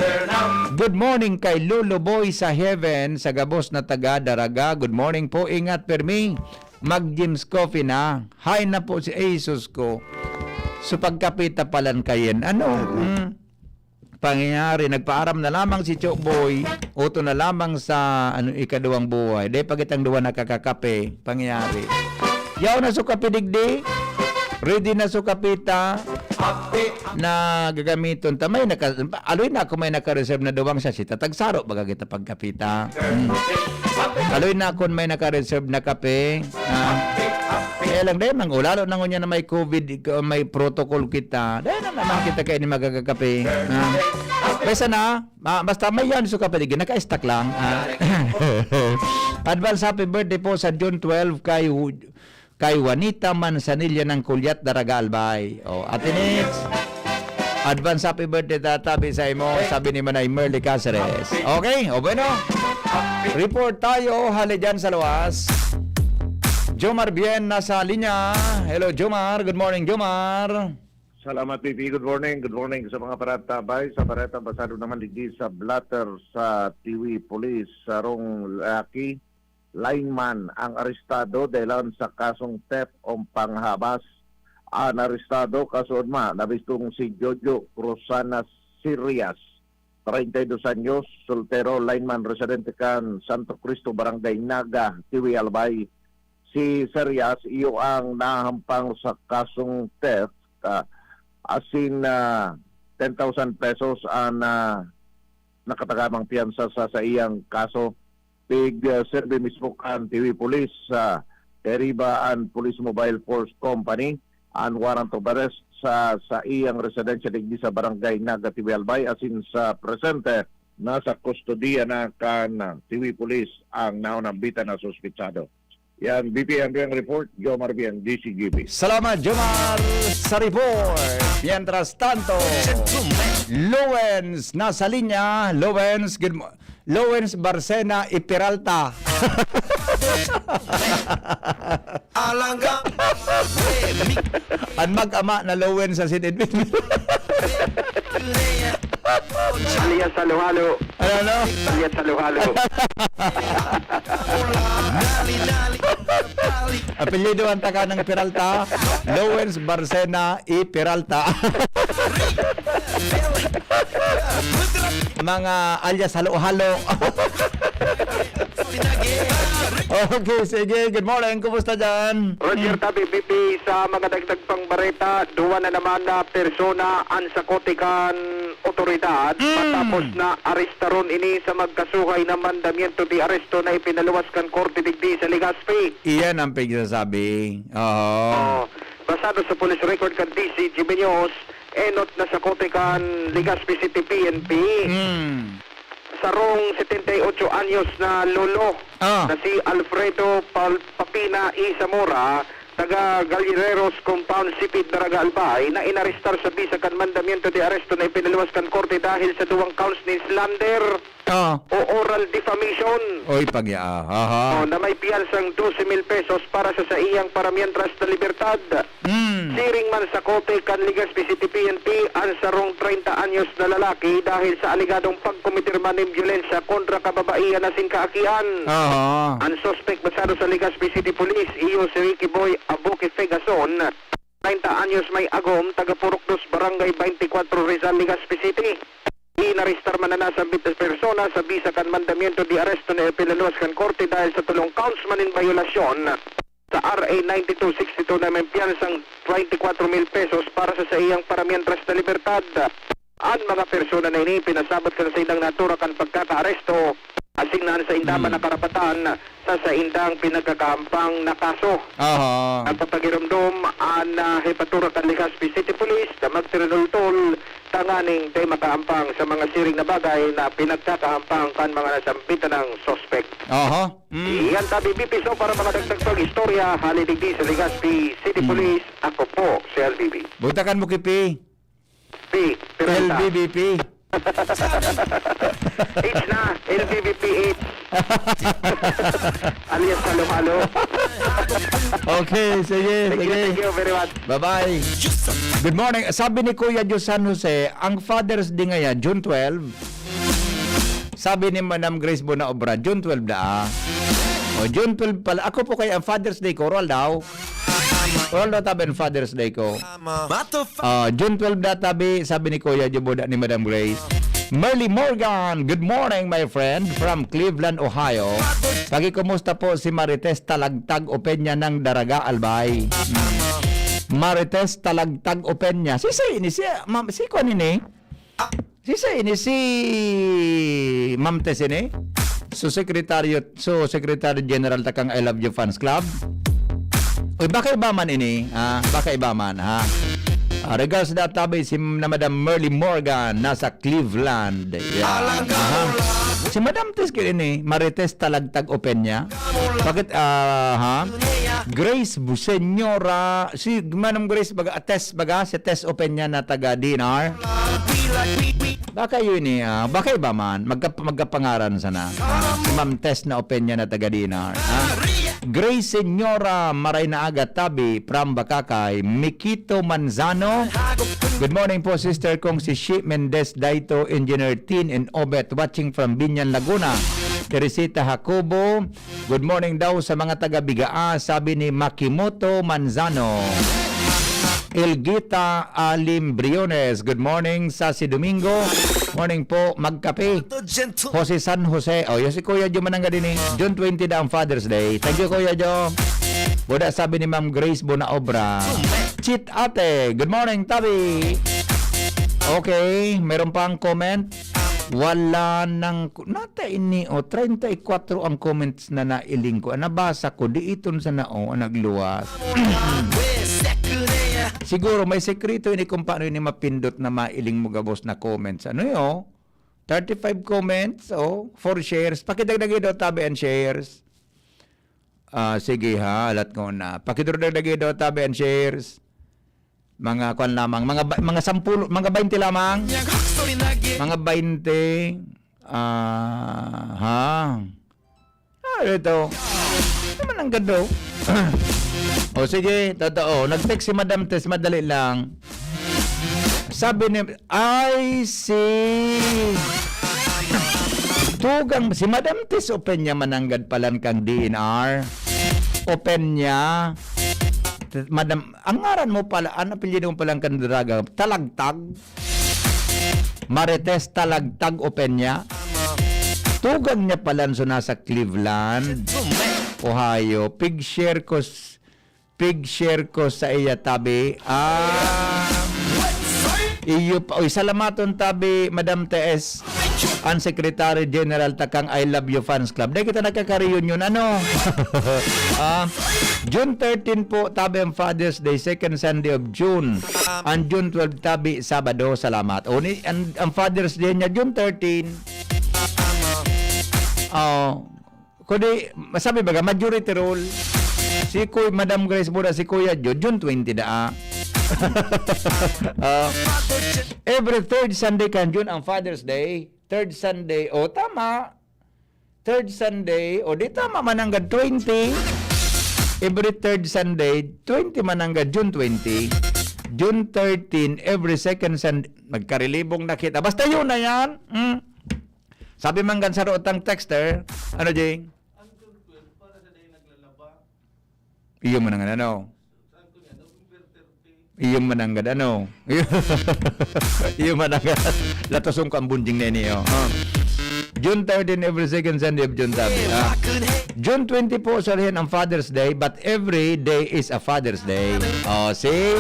Good morning kay Lolo Boy sa Heaven, sa Gabos na taga Daraga. Good morning po, ingat permi. Mag-Jim's Coffee na. Hi na po si Jesus ko. So pagkapita palan kayen. Pangyayari, nagpaaram na lamang si Chok Boy, auto na lamang sa ikaduwang buhay. Dahil pagitang duwa nakakakape, pangyayari. Yaw na sukapi digdi, ready na sukapita, na gagamiton tamay aloy na ako may naka-reserve na duwang sa sita tagsaro baga kita pagkapita. Aloy na ako may naka-reserve na kape. Kaya lang dahil mangulalo na ngunya na may COVID, may protocol kita. Dahil naman kita kayo ni magagakape. Pesa na, basta may yan so kape, naka-stack lang. Advance happy birthday po sa June 12 kay Juanita Manzanilla ng Kulyat, Daraga, Albay. Atinits, advance happy birthday tatabi sa imo, sabi ni Manay Merly Caceres. Okay, bueno. Report tayo, hali dyan sa luwas. Jomar Bien nasa linya. Hello Jomar, good morning Jomar. Salamat, Pipi. Good morning. Good morning sa mga paratabay. Sa parata, basado naman digdi sa blatter sa TV Police. Sarong laki, lineman ang arestado dahil sa kasong theft o panghabas. Ang arestado kasunod nabistong si Jojo Rosana Sirias, 32 anyos, soltero, lineman, residente kan Santo Cristo, Barangay Naga, TV Albay. Si Sirias, iyo ang nahampang sa kasong theft, asin 10,000 pesos ang nakatagamang piyansa sa iyang kaso. Serve mismo kan TV Police sa Deribaan Police Mobile Force Company ang warrant of arrest sa iyang residensya digdi sa Barangay Naga, TV Albay, asin sa presente nasa kustodiya na kan TV Police ang naunang bita na suspitsado. Yan, BPM ang report, Jomar Bien, DCGB. Salamat, Jomar, sa report. Mientras tanto, Lowens nasa linya. Lowens, Lowens Barcena y Peralta. Ang mag-ama na Lowens sa Sinidbin. Alias halo-halo. Ano? Alias halo-halo. Apelyido ang taka ng Peralta, Lowens Barcena y Peralta. Mga alias halo-halo. Okay, sige. Good morning. Kumusta dyan? Roger Tabi, BP, sa mga dagdag pang bareta, duwa na naman na persona ang sakotikan otoridad matapos na arestaron ini sa magkasuhay na mandamiento di aresto na ipinaluwas kan Korte digdi sa Legazpi. Iyan ang pagsasabi. Oo. Basado sa police record kan DC Gibeños, enot na sakotikan Legazpi City PNP. Sarong 78 anyos na lolo na si Alfredo Papina I. Zamora, taga Gallereros Compound Sipit, Daraga Albay, na inarestar sa bisa kan mandamiento de aresto na ipinaluwas kan korte dahil sa duwang counts ni slander o oral defamation. Oy, pagya. Na may piyansang 12,000 pesos para sa iyang paramientras na libertad. Siring man sa kote kan Legazpi City PNP ang sarong 30 anyos na lalaki dahil sa aligadong pagkumitirma ng byolensya kontra kababaihan na sinkaakian. Ang suspect basado sa Legazpi City Police, iyo si Ricky Boy Abuque Fegason, 30 anyos may agom, taga Purok 2, Barangay 24, Rizal, Legazpi City. Inaristar man na nasa persona sa bisa kan mandamiento di aresto na ipinaluwas kan korte dahil sa tulong counts man in violasyon sa RA 9262 na may piyansang 24,000 pesos para sa iyang paramientras na libertad. Ang mga persona na ini pinasabat ka sa indang natura kan pagkaka-aresto asignahan sa indaman na karapatan sa indang pinagkakampang na kaso. Ang papagiramdom ang hepatura kan Legazpi City Police na magtirinultol tanganing tay makaampang sa mga siring na bagay na pinagkakahampang kan mga nasampitan ng suspect. Iyan tabi BPSO para mga dagdag pang istorya, halidigdi sa Legazpi City Police. Ako po si LBB. Butakan mo kipi. P. Peralta. LBBP. H na, LBBP 8. Alias halo-halo. Okay, sige. Thank you very much. Bye-bye. Good morning. Sabi ni Kuya Diyos San Jose, ang Father's Day ngayon, June 12. Sabi ni Madam Grace Bonaobra, June 12 da. O, June 12 pala. Ako po kaya ang Father's Day ko, roll daw. Roll daw tabi ang Father's Day ko. June 12 da tabi, sabi ni Kuya Diyos ni Madam Grace. Merly Morgan, good morning my friend from Cleveland, Ohio. Kumusta po si Marites Talagtag Openya ng Daraga Albay. Marites Talagtag Openya. Si ko ni si Ma'am Tess ini. Secretary General takang I Love You Fans Club. Uy, baka iba man ini, baka iba man, ha? Regards na tabi si Madam Merly Morgan nasa Cleveland. Yeah. Si Madam Tess ini, Marites Talagtag Openya. Bakit, Grace Busenyora, si Madam Grace si Tess Openya na taga Dinar. Baka yun baka iba man, magkapangaran sana. Si Ma'am Tess na Openya na taga Dinar. Grace Senyora Maraynaaga Tabi from Bakakay. Mikito Manzano. Good morning po, sister kong si Shi Mendez Daito, Engineer Tin and Obet, watching from Binyan, Laguna. Teresita Jacobo, good morning daw sa mga taga-Bigaa, sabi ni Makimoto Manzano. Elgita Alim Briones, good morning sa si Domingo. Morning po, magkape. Jose San Jose, yung si Kuya Jo Mananga din eh. June 20 na ang Father's Day. Thank you, Kuya Jo. Buda sabi ni Ma'am Grace Bonaobra. Chit ate, good morning, Tabi. Okay, meron pa ang comment. Wala nang nata ini 34 ang comments na nailing ko. Nabasa ko di iton sa nao nagluwas. Siguro may sekreto ini kung paano ini mapindot na mailing mo gabos na comments. Ano yo? 35 comments, 4 shares. Pakidagdagi daw Tabi and shares. Sige ha, alat ko na. Pakidagdagi daw Tabi and shares. Mga kwan lamang, mga 10, mga 20 lamang. Mga 20. Ito. Naman ang gado. Sige, totoo. Nag-text si Madam Tess, madali lang. Sabi ni, I see. Tugang, si Madam Tess, open niya mananggad palan kang DNR. Open niya. Madam, ang ngaran mo pala, ano pilin mo palang kandraga? Talagtag. Marites Talagtag open niya. Tugang niya pala so nasa Cleveland, Ohio. Pig-share ko sa iya Tabi. Iyo pa. Salamaton Tabi, Madam T.S. ang Secretary General takang I Love You Fans Club. Dahil kita nagkaka-reunion. Ano? June 13 po, Tabi ang Father's Day, second Sunday of June. Ang June 12, Tabi, Sabado. Salamat. Ang Father's Day niya, June 13. Kundi, masabi ba, majority rule. Si Madam Grace Buda, si Kuya Jo, June 20 da. Every third Sunday kan June ang Father's Day. Third Sunday, tama. Third Sunday, di tama mananggad 20. Every third Sunday, 20 mananggad June 20. June 13, every second Sunday, magkarilibong nakita. Basta yun na yan. Sabi man gan sa rootang texter, ano Jing? Iyo mananggad ano? Iyo mananggad ano? Iyo mananggad. Latosong ka ang bunjing na niyo. June 13, every second Sunday of June Tabi. June 20 po, salihin ang Father's Day, but every day is a Father's Day. See?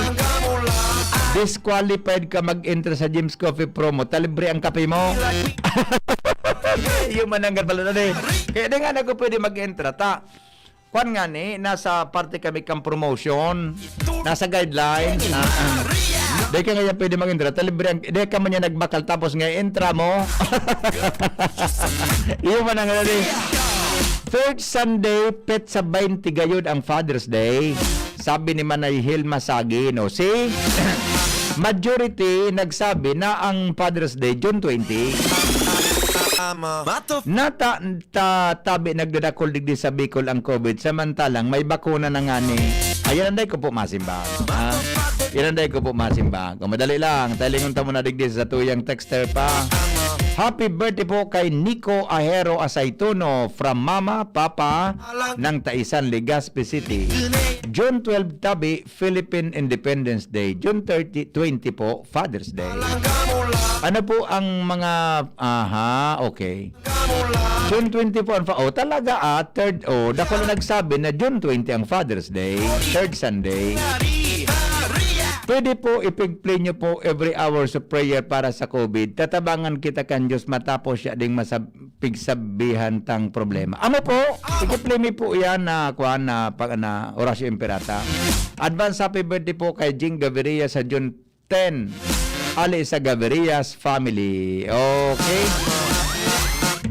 Disqualified ka mag-enter sa Jim's Coffee promo. Talibre ang kape mo. Yung mananggal pala na din. Kaya di nga na ko pwede mag-enter. Kwan nga ni, nasa parte kami kang promotion. Nasa guidelines. Di ka nga pwede mag-enter. Talibre ang, di ka man niya nagbakal tapos nga entra mo. Yung mananggal na din. Third Sunday, pet sa 20 gayod ang Father's Day. Sabi ni Manay Hilma Sagino. See? Majority nagsabi na ang Father's Day, June 20. Tabi nagdadakol digdi sa Bicol ang COVID. Samantalang may bakuna na nga ni. Ayan anday ko po masimbag. Iranday ko po masimbag. Madali lang. Talingon ta mo na digdi sa tuyang texter pa. Happy birthday po kay Nico Ahero Asaytuno from Mama, Papa ng Taisan, Legazpi City. June 12, Tabi, Philippine Independence Day. June 20 po, Father's Day. Ano po ang mga... okay. June 20 po ang... talaga third... dako na nagsabi na June 20 ang Father's Day. Third Sunday. Pwede po ipig-play nyo po every hours of prayer para sa COVID. Tatabangan kita kan Diyos matapos siya ding pigsabihan tang problema. Ano po? I-play me po yan na Orasyo Imperata. Advance happy birthday po kay Jing Gaviria sa June 10. Ali sa Gaviria's family. Okay.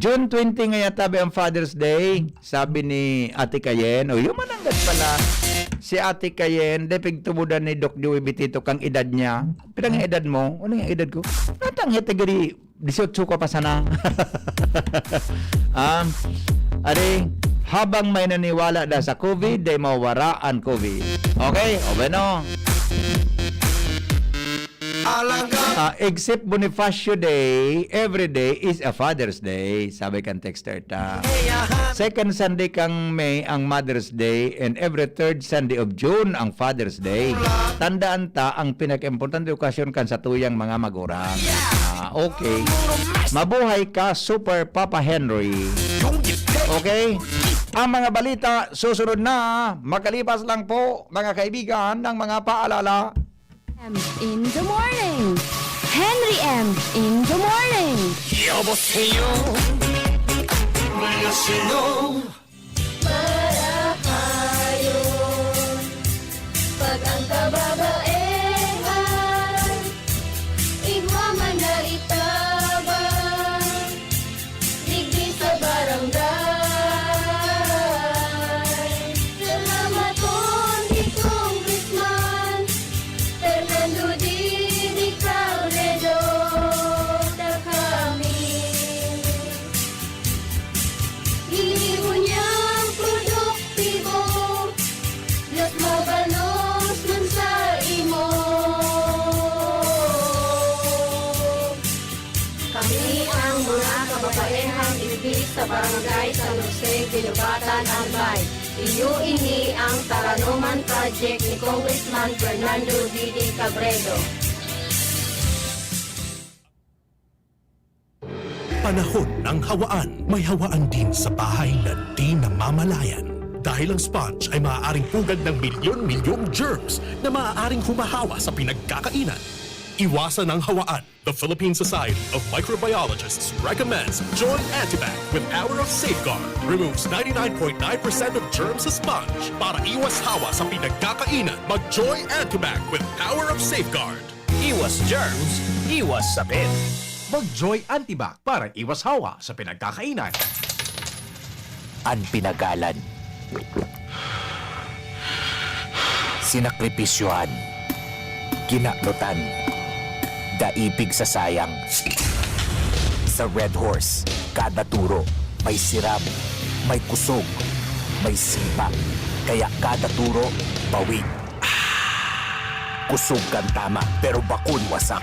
June 20 ngayon Tabi ang Father's Day. Sabi ni Ate Kayen. Yung mananggat pala. Si Ate Kayen, depig tumudan ni Doc Joey Bitito kang edad niya. Pero ang edad mo, ano yung edad ko? Natang hetegari, 18 ko pa sana. habang may naniwala na sa COVID, day mawara ang COVID. Okay? O bueno. Except Bonifacio Day, every day is a Father's Day, sabi kang texter ta. Second Sunday kang May ang Mother's Day, and every third Sunday of June ang Father's Day. Tandaan ta ang pinaka-importante okasyon kan sa tuyang mga magurang. Okay. Mabuhay ka, Super Papa Henry. Okay? Ang mga balita susunod na, makalipas lang po mga kaibigan ng mga paalala. In the morning. Henry M. in the morning. Marahayon, pag ang kababaehan, igwaman na itabang, digdi sa barangay. Salamat po ni Congressman Fernando Didi Cabredo na kami. Inibo niyang produktibo, Diyos mabanos man sa imo. Kami ang mga kababaehang ibig sa barangay San Jose, Ginubatan, Albay. Iyo ini ang Taranuman Project ni Congressman Fernando Didi Cabredo. Panahon ng hawaan. May hawaan din sa bahay na di namamalayan. Dahil ang sponge ay maaaring pugad ng milyon-milyong germs na maaaring humahawa sa pinagkakainan. Iwasan ang hawaan. The Philippine Society of Microbiologists recommends Joy Antibac with Power of Safeguard. Removes 99.9% of germs sa sponge. Para iwas hawa sa pinagkakainan, mag-Joy Antibac with Power of Safeguard. Iwas germs, iwas sakit. Mag-Joy Antibac para iwas hawa sa pinagkakainan. Ang pinagalan. Sinakripisyohan. Ginaklutan. Daipig sa sayang. Sa Red Horse, kada turo may siram, may kusog, may sipa. Kaya kada turo, bawig. Kusog kang tama, pero bakun wasak.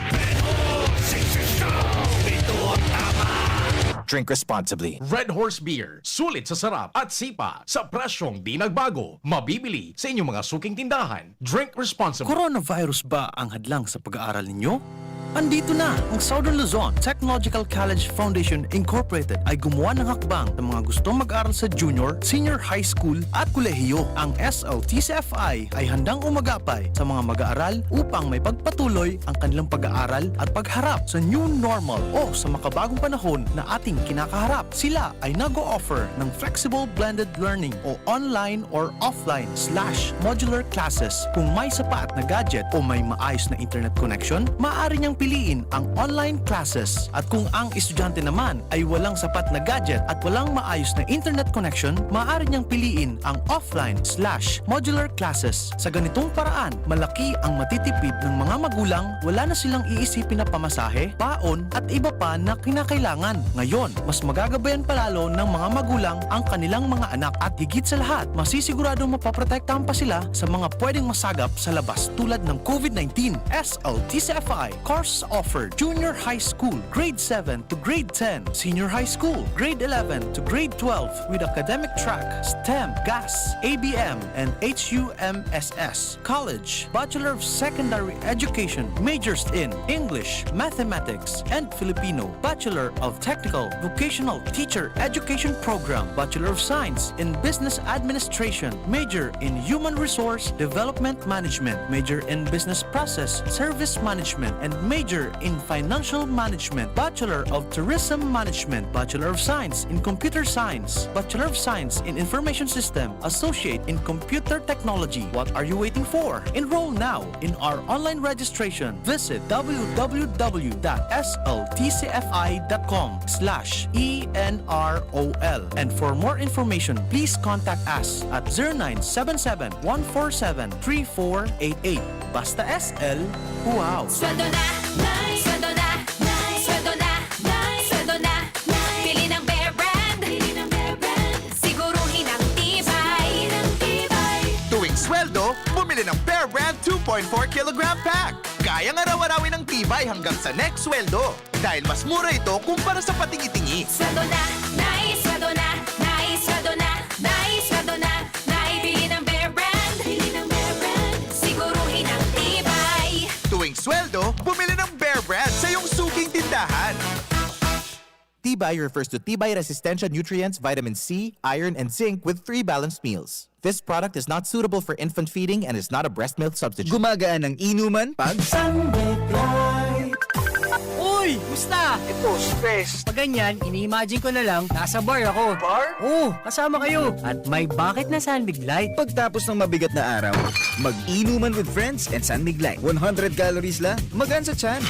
Drink responsibly. Red Horse Beer, sulit sa sarap at sipa sa presyong di nagbago. Mabibili sa inyong mga suking tindahan. Drink responsibly. Coronavirus ba ang hadlang sa pag-aaral ninyo? Andito na ang Southern Luzon Technological College Foundation Incorporated ay gumawa ng hakbang ng mga gustong mag-aral sa junior, senior high school at kolehiyo. Ang SLTCFI ay handang umagapay sa mga mag-aaral upang may pagpatuloy ang kanilang pag-aaral at pagharap sa new normal o sa makabagong panahon na ating kinakaharap. Sila ay nag-o-offer ng flexible blended learning o online or offline/modular classes. Kung may sapat na gadget o may maayos na internet connection, maaari niyang piliin ang online classes. At kung ang estudyante naman ay walang sapat na gadget at walang maayos na internet connection, maaari niyang piliin ang offline/modular classes. Sa ganitong paraan, malaki ang matitipid ng mga magulang, wala na silang iisipin na pamasahe, baon at iba pa na kinakailangan. Ngayon, mas magagabayan palalo ng mga magulang ang kanilang mga anak at higit sa lahat, masisiguradong mapaprotektahan pa sila sa mga pwedeng masagap sa labas tulad ng COVID-19. SLTCFI course offered junior high school, grade 7 to grade 10, senior high school, grade 11 to grade 12 with academic track, STEM, GAS, ABM, and HUMSS. College, Bachelor of Secondary Education, majors in English, Mathematics, and Filipino. Bachelor of Technical Vocational Teacher Education Program, Bachelor of Science in Business Administration, major in Human Resource Development Management, major in Business Process Service Management, and major in Financial Management, Bachelor of Tourism Management, Bachelor of Science in Computer Science, Bachelor of Science in Information System, Associate in Computer Technology. What are you waiting for? Enroll now in our online registration. Visit www.sltcfi.com/ENROL. And for more information, please contact us at 0977-147-3488. Basta SL, wow! Sweldo na, sweldo na, sweldo na, sweldo na, pili ng Bear Brand, siguruhin ang bumili ng Bear Brand 2.4 kilogram pack. Kayang araw-arawin ng tibay hanggang sa next sweldo. Dahil mas mura ito kumpara sa patingi-tingi. Sweldo na, naisweldo na, naisweldo na, naisweldo na, naibili ng Bear Brand. Bili ng Bear Brand, siguruhin ang tibay. Tuwing sweldo, bumili ng Bear Brand sa iyong suking tindahan. Tibay refers to Tibay Resistensya nutrients, vitamin C, iron, and zinc with 3 balanced meals. This product is not suitable for infant feeding and is not a breast milk substitute. Gumagaan ng inuman pag Uy! Musta? Ito, stress. Pag ganyan, ini-imagine ko na lang, nasa bar ako. Bar? Oo, kasama kayo. At may bucket na Sunbig Light. Pagtapos ng mabigat na araw, mag-inuman with friends and Sunmig Light. 100 calories lang, magaan sa tiyan.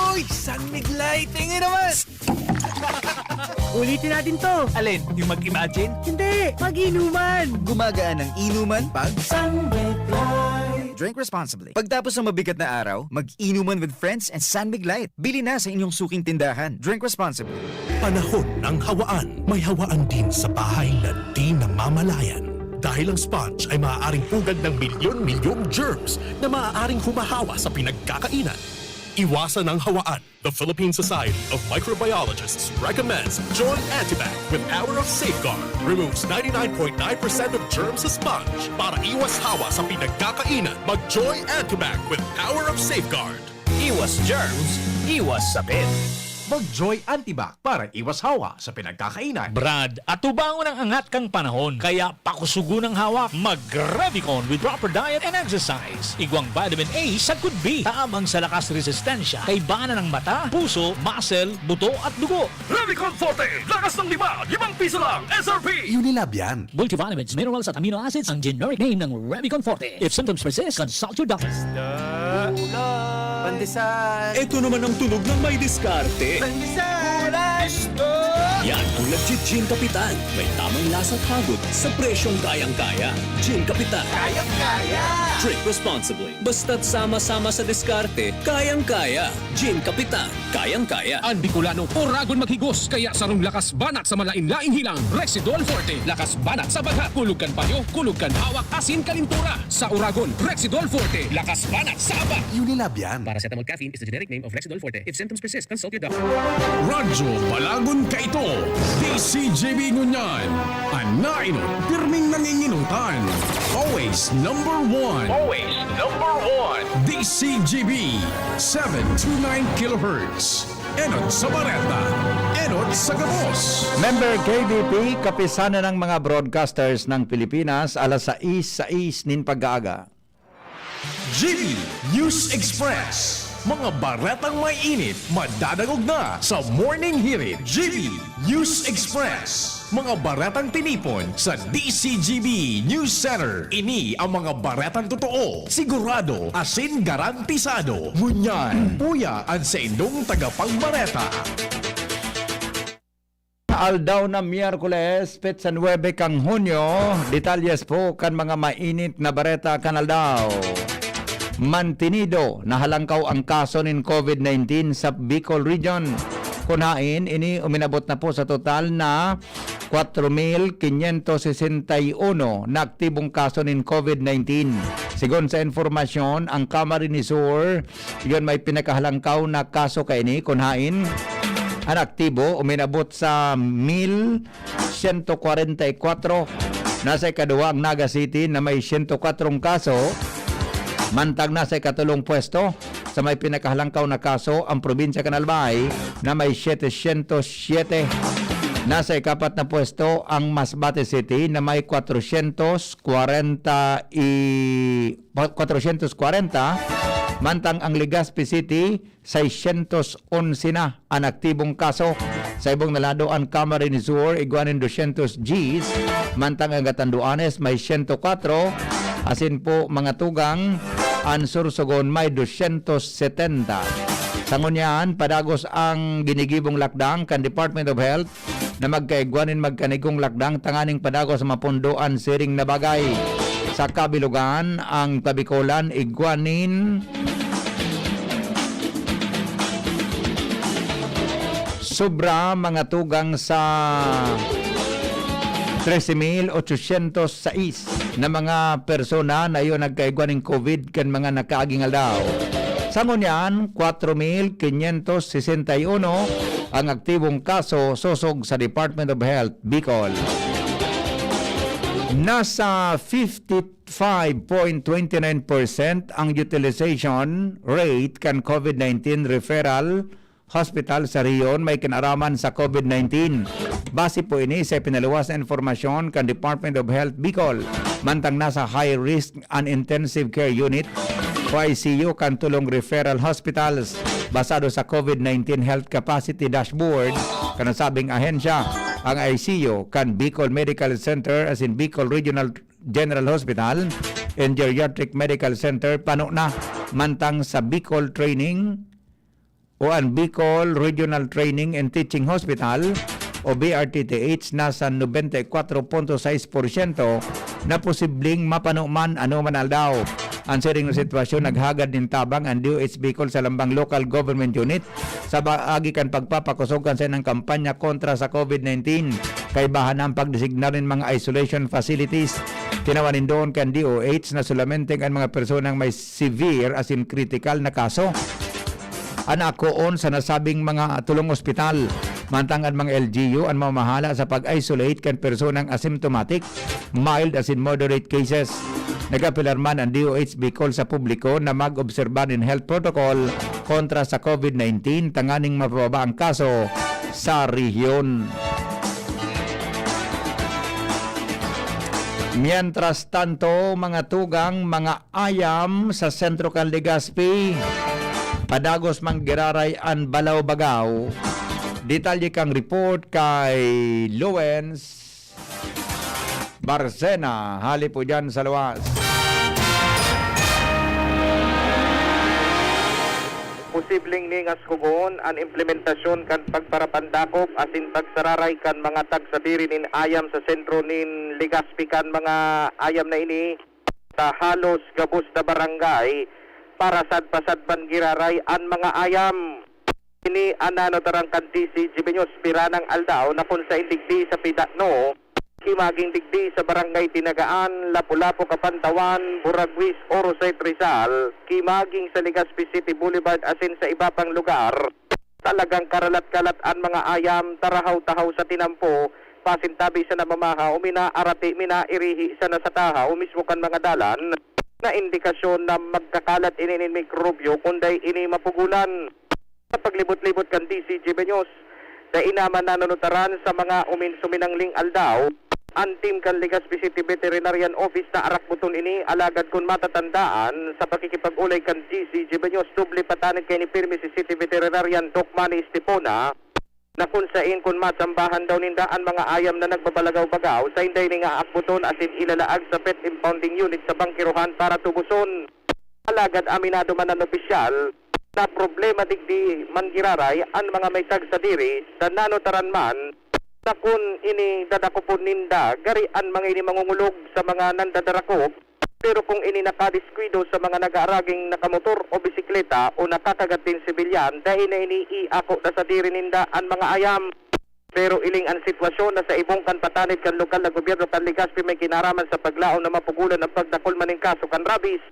Uy! Sunbig Light! Tingin naman! Ulitin natin to. Alin? Yung mag-imagine? Hindi! Mag-inuman! Gumagaan ng inuman pag Sunbig Light. drink responsibly. Pagtapos ng mabigat na araw, mag-inuman with friends and Sunbig Light. Bili na sa inyong suking tindahan. Drink responsibly. Panahon ng hawaan. May hawaan din sa bahay na di namamalayan. Dahil ang sponge ay maaaring pugad ng milyon-milyong germs na maaaring humahawa sa pinagkakainan. Iwasan ang hawaan. The Philippine Society of Microbiologists recommends Joy Antibac with Power of Safeguard. Removes 99.9% of germs sa sponge. Para iwas hawa sa pinagkakainan, mag-Joy Antibac with Power of Safeguard. Iwas germs, iwas sakit. Mag-Joy Antibac para iwas hawa sa pinagkakainan. Brad, atubangon ang angat kang panahon. Kaya pakusugo ng hawak. Mag-Revicon with proper diet and exercise. Igwang vitamin A sa could be. Taamang sa lakas resistensya. Kay bana ng mata, puso, muscle, buto at dugo. Revicon Forte! Lakas ng 5 piso lang! SRP! Unilab yan. Multivitamins, minerals at amino acids ang generic name ng Revicon Forte. If symptoms persist, consult your doctor. Pandesal! Ito naman ang tunog ng may diskarte. Pandesal! Yan ang legit Gin Kapitan. May tamang lasang hagod sa presyong kayang-kaya. Gin Kapitan. Kayang-kaya! Drink responsibly. Basta't sama-sama sa diskarte, kayang-kaya. Gin Kapitan. Kayang-kaya. Ang Bicolano, oragon maghigos, kaya sarong lakas banat sa malain-laing hilang. Rexidol Forte, lakas banat sa baga. Kulugkan payo, kulugkan hawak, asin kalintura. Sa oragon, Rexidol Forte, lakas banat sa aba. Unilab yan. Paracetamol caffeine is the generic name of Rexidol Forte. If symptoms persist, consult your doctor. Radyo Balagon Kaito, DCJB Ngunyan. Anainot, pirming nanginginutan. Always number one. Always number one. DCJB, 729 kilohertz. Enot sa Bareta. Enot sa Gabos. Member KBP, kapisanan ng mga broadcasters ng Pilipinas, alas 6 nin pag-aaga. GB News Express. Mga baretang may init, madadagog na sa Morning Hirit. GB News Express. Mga baretang tinipon sa DCGB News Center. Ini ang mga baretang totoo, sigurado, asin garantisado. Ngunyan, puya ang sa indong tagapagbareta. Aldaw na Miyerkules, Petsa 9 kang Hunyo. Detalyes po kan mga mainit na bareta kan aldaw. Mantinido, nahalangkaw ang kaso ng COVID-19 sa Bicol Region. Kunain, ini uminabot na po sa total na 4,561 na aktibong kaso ng COVID-19. Sigon sa informasyon, ang Camarines Sur, yun may pinakahalangkaw na kaso kaini, kunain, ang aktibo uminabot sa 1,144. Nasa ikaduwa ang Naga City na may 104 kaso. Mantag na sa ikatulong pwesto sa may pinakahalangkaw na kaso ang probinsya Canalbay na may 707. Nasa ikapat na pwesto ang Masbate City na may 440. Mantang ang Legazpi City 611 na ang aktibong kaso. Sa ibong nalado ang Camarines Sur iguanin 200 Gs. Mantang ang Catanduanes may 104. Asin po mga tugang ang Sursogon may 270. Sa ngunyan, padagos ang ginigibong lakdang kan Department of Health na magkaigwanin magkanigong lakdang tanganing padagos sa mapundoan siring na bagay. Sa kabilugan, ang Tabikolan igwanin sobra mga tugang sa 13,806 na mga persona na iyo nagkaigwa ng COVID kan mga nakaaging aldaw. Sa ngunyan, 4,561 ang aktibong kaso susog sa Department of Health, Bicol. Nasa 55.29% ang utilization rate kan COVID-19 referral hospital sa riyon may kinaraman sa COVID-19. Base po ini sa pinaluwas na informasyon kan Department of Health Bicol. Mantang nasa high risk and intensive care unit o ICU kan tulong referral hospitals basado sa COVID-19 Health Capacity Dashboard kanasabing ahensya. Ang ICU kan Bicol Medical Center as in Bicol Regional General Hospital and Geriatric Medical Center pano na mantang sa Bicol Training o ang Bicol Regional Training and Teaching Hospital o BRTTH nasa 94.6% na posibleng mapanuman ano man aldaw. Ang sering na sitwasyon naghagad din tabang ang DOH Bicol sa lambang local government unit sa baagi kan pagpapakusogan sa ng kampanya kontra sa COVID-19 kay bahan ang pagdesignar ng mga isolation facilities. Tinawanin doon kan DOH na solamente ang mga personang may severe as in critical na kaso anakoon sa nasabing mga tulong ospital. Mantang ang mga LGU ang mamahala sa pag-isolate kan personang asymptomatic, mild as in moderate cases. Nagapilar man ang DOH Bicol sa publiko na mag-obserba ng health protocol kontra sa COVID-19 tanganing mapababa ang kaso sa rehiyon. Mientras tanto, mga tugang, mga ayam sa sentro kan Legazpi, padagos manggiraray an balaw-bagaw. Detalye kang report kay Lawrence Barcena. Hali po dyan sa luwas. Posibleng ningas kugon ang implementasyon kan pagparapandakop asin pagsararay kan mga tagsabiri nin ayam sa sentro nin Legazpi kan mga ayam na ini sa halos gabos na barangay para sadpasadpan giraray ang mga ayam. Ini anano tarang kan DC Jimeños Piranang Aldao na kung sa indigdi sa Pidakno, kimaging digdi sa barangay Tinagaan, Lapu-Lapu, Kapantawan, Buragwis, Orosay, Rizal, kimaging sa Legazpi City Boulevard asin sa iba pang lugar, talagang karalat-kalat ang mga ayam, tarahaw-tahaw sa tinampo, pasintabi sa namamaha, umina arati, mina irihi sa nasataha, umismo kan mga dalan, na indikasyon na magkakalat ini mikrobyo kunday ini mapugulan. Sa paglibot-libot kan DC Jimeños, na inaman na nanutaran sa mga uminsuminangling aldaw, ang team kan Legazpi City Veterinarian Office na arakbuton ini alagad kung matatandaan sa pakikipag-ulay kan DC Jimeños, doble patanid kay ni Pirmi si City Veterinarian Doc Manny Estipona, na kung sain kung matsambahan daw ninda ang mga ayam na nagbabalagaw-bagaw sa hinday ni nga akbuton asin ilalaag sa pet impounding unit sa bangkiruhan para tubuson. Alagad aminado man ang opisyal na problema digdi mangiraray ang mga may tagsadiri sa nanotaran man na kung ini dadakopon ninda garian mga ini mangungulog sa mga nandadarakop, pero kung ini nakadiskwido sa mga nag-aaraging nakamotor o bisikleta o nakakagating sibilyan dahil na ini iako na sa diri ninda ang mga ayam. Pero iling ang sitwasyon na sa ibong kan patanid kan lokal na gobyerno kan Legazpi may kinaraman sa paglaon na mapugulan ng pagdakol maning kaso kan rabies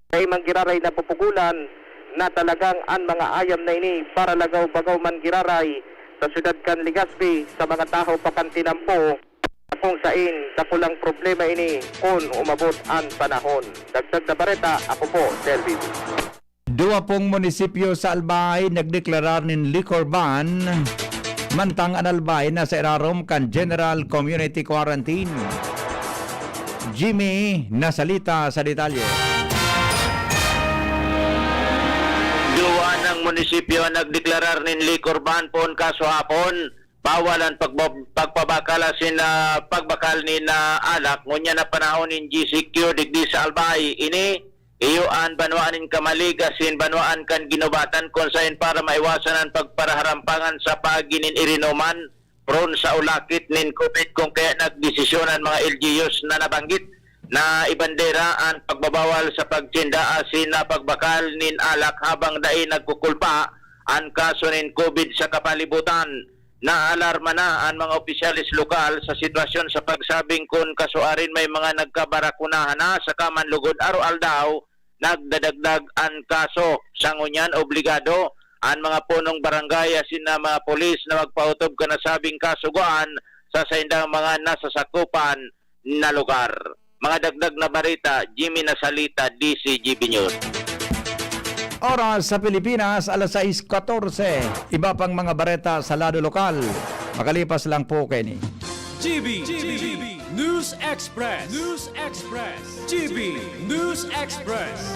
kay manggiraray na pupugulan na talagang ang mga ayam na ini para lagaw-bagaw manggiraray sa syudad kan Legazpi sa mga tao pakantinampo kung sain kakulang problema ini kung umabot ang panahon. Dagdag na bareta, ako po, Delvin. Dua pong munisipyo sa Albay nagdeklarar ng liquor ban mantang ang Albay na sa irarom kan General Community Quarantine. Jimmy nasalita sa detalye. Duwa ng munisipyo nagdeklarar nin liquor ban pon kaso hapon bawalan pagpabakalasin na pagbakal ni na alak ngunya na panahon nin GCQ digdi sa Albay ini iyuan banwaan kamaligasin banwaan kan ginubatan konsain para maiwasan ang pagparaharampangan sa paginin irinuman prone sa ulakit nin COVID kung kaya nagdesisyonan mga LGUs na nabanggit na ibandera ang pagbabawal sa pagtinda asin na pagbakal nin alak habang dai nagkukulpa ang kaso nin COVID sa kapalibutan. Naalarma na ang mga opisyalis lokal sa sitwasyon sa pagsabing kung kasuarin may mga nagkabarakunahan na sa kamanlugod aro-al daw nagdadagdag ang kaso. Sa ngunyan, obligado ang mga punong barangay asin na mga polis na magpautob ka na sabing kasuguan sa saindang mga nasasakupan na lugar. Mga dagdag na barita, Jimmy Nasalita, DCGB News. Oras sa Pilipinas, alas 6:14. Iba pang mga bareta sa lado lokal. Makalipas lang po, Kenny. GB News Express. GB News Express.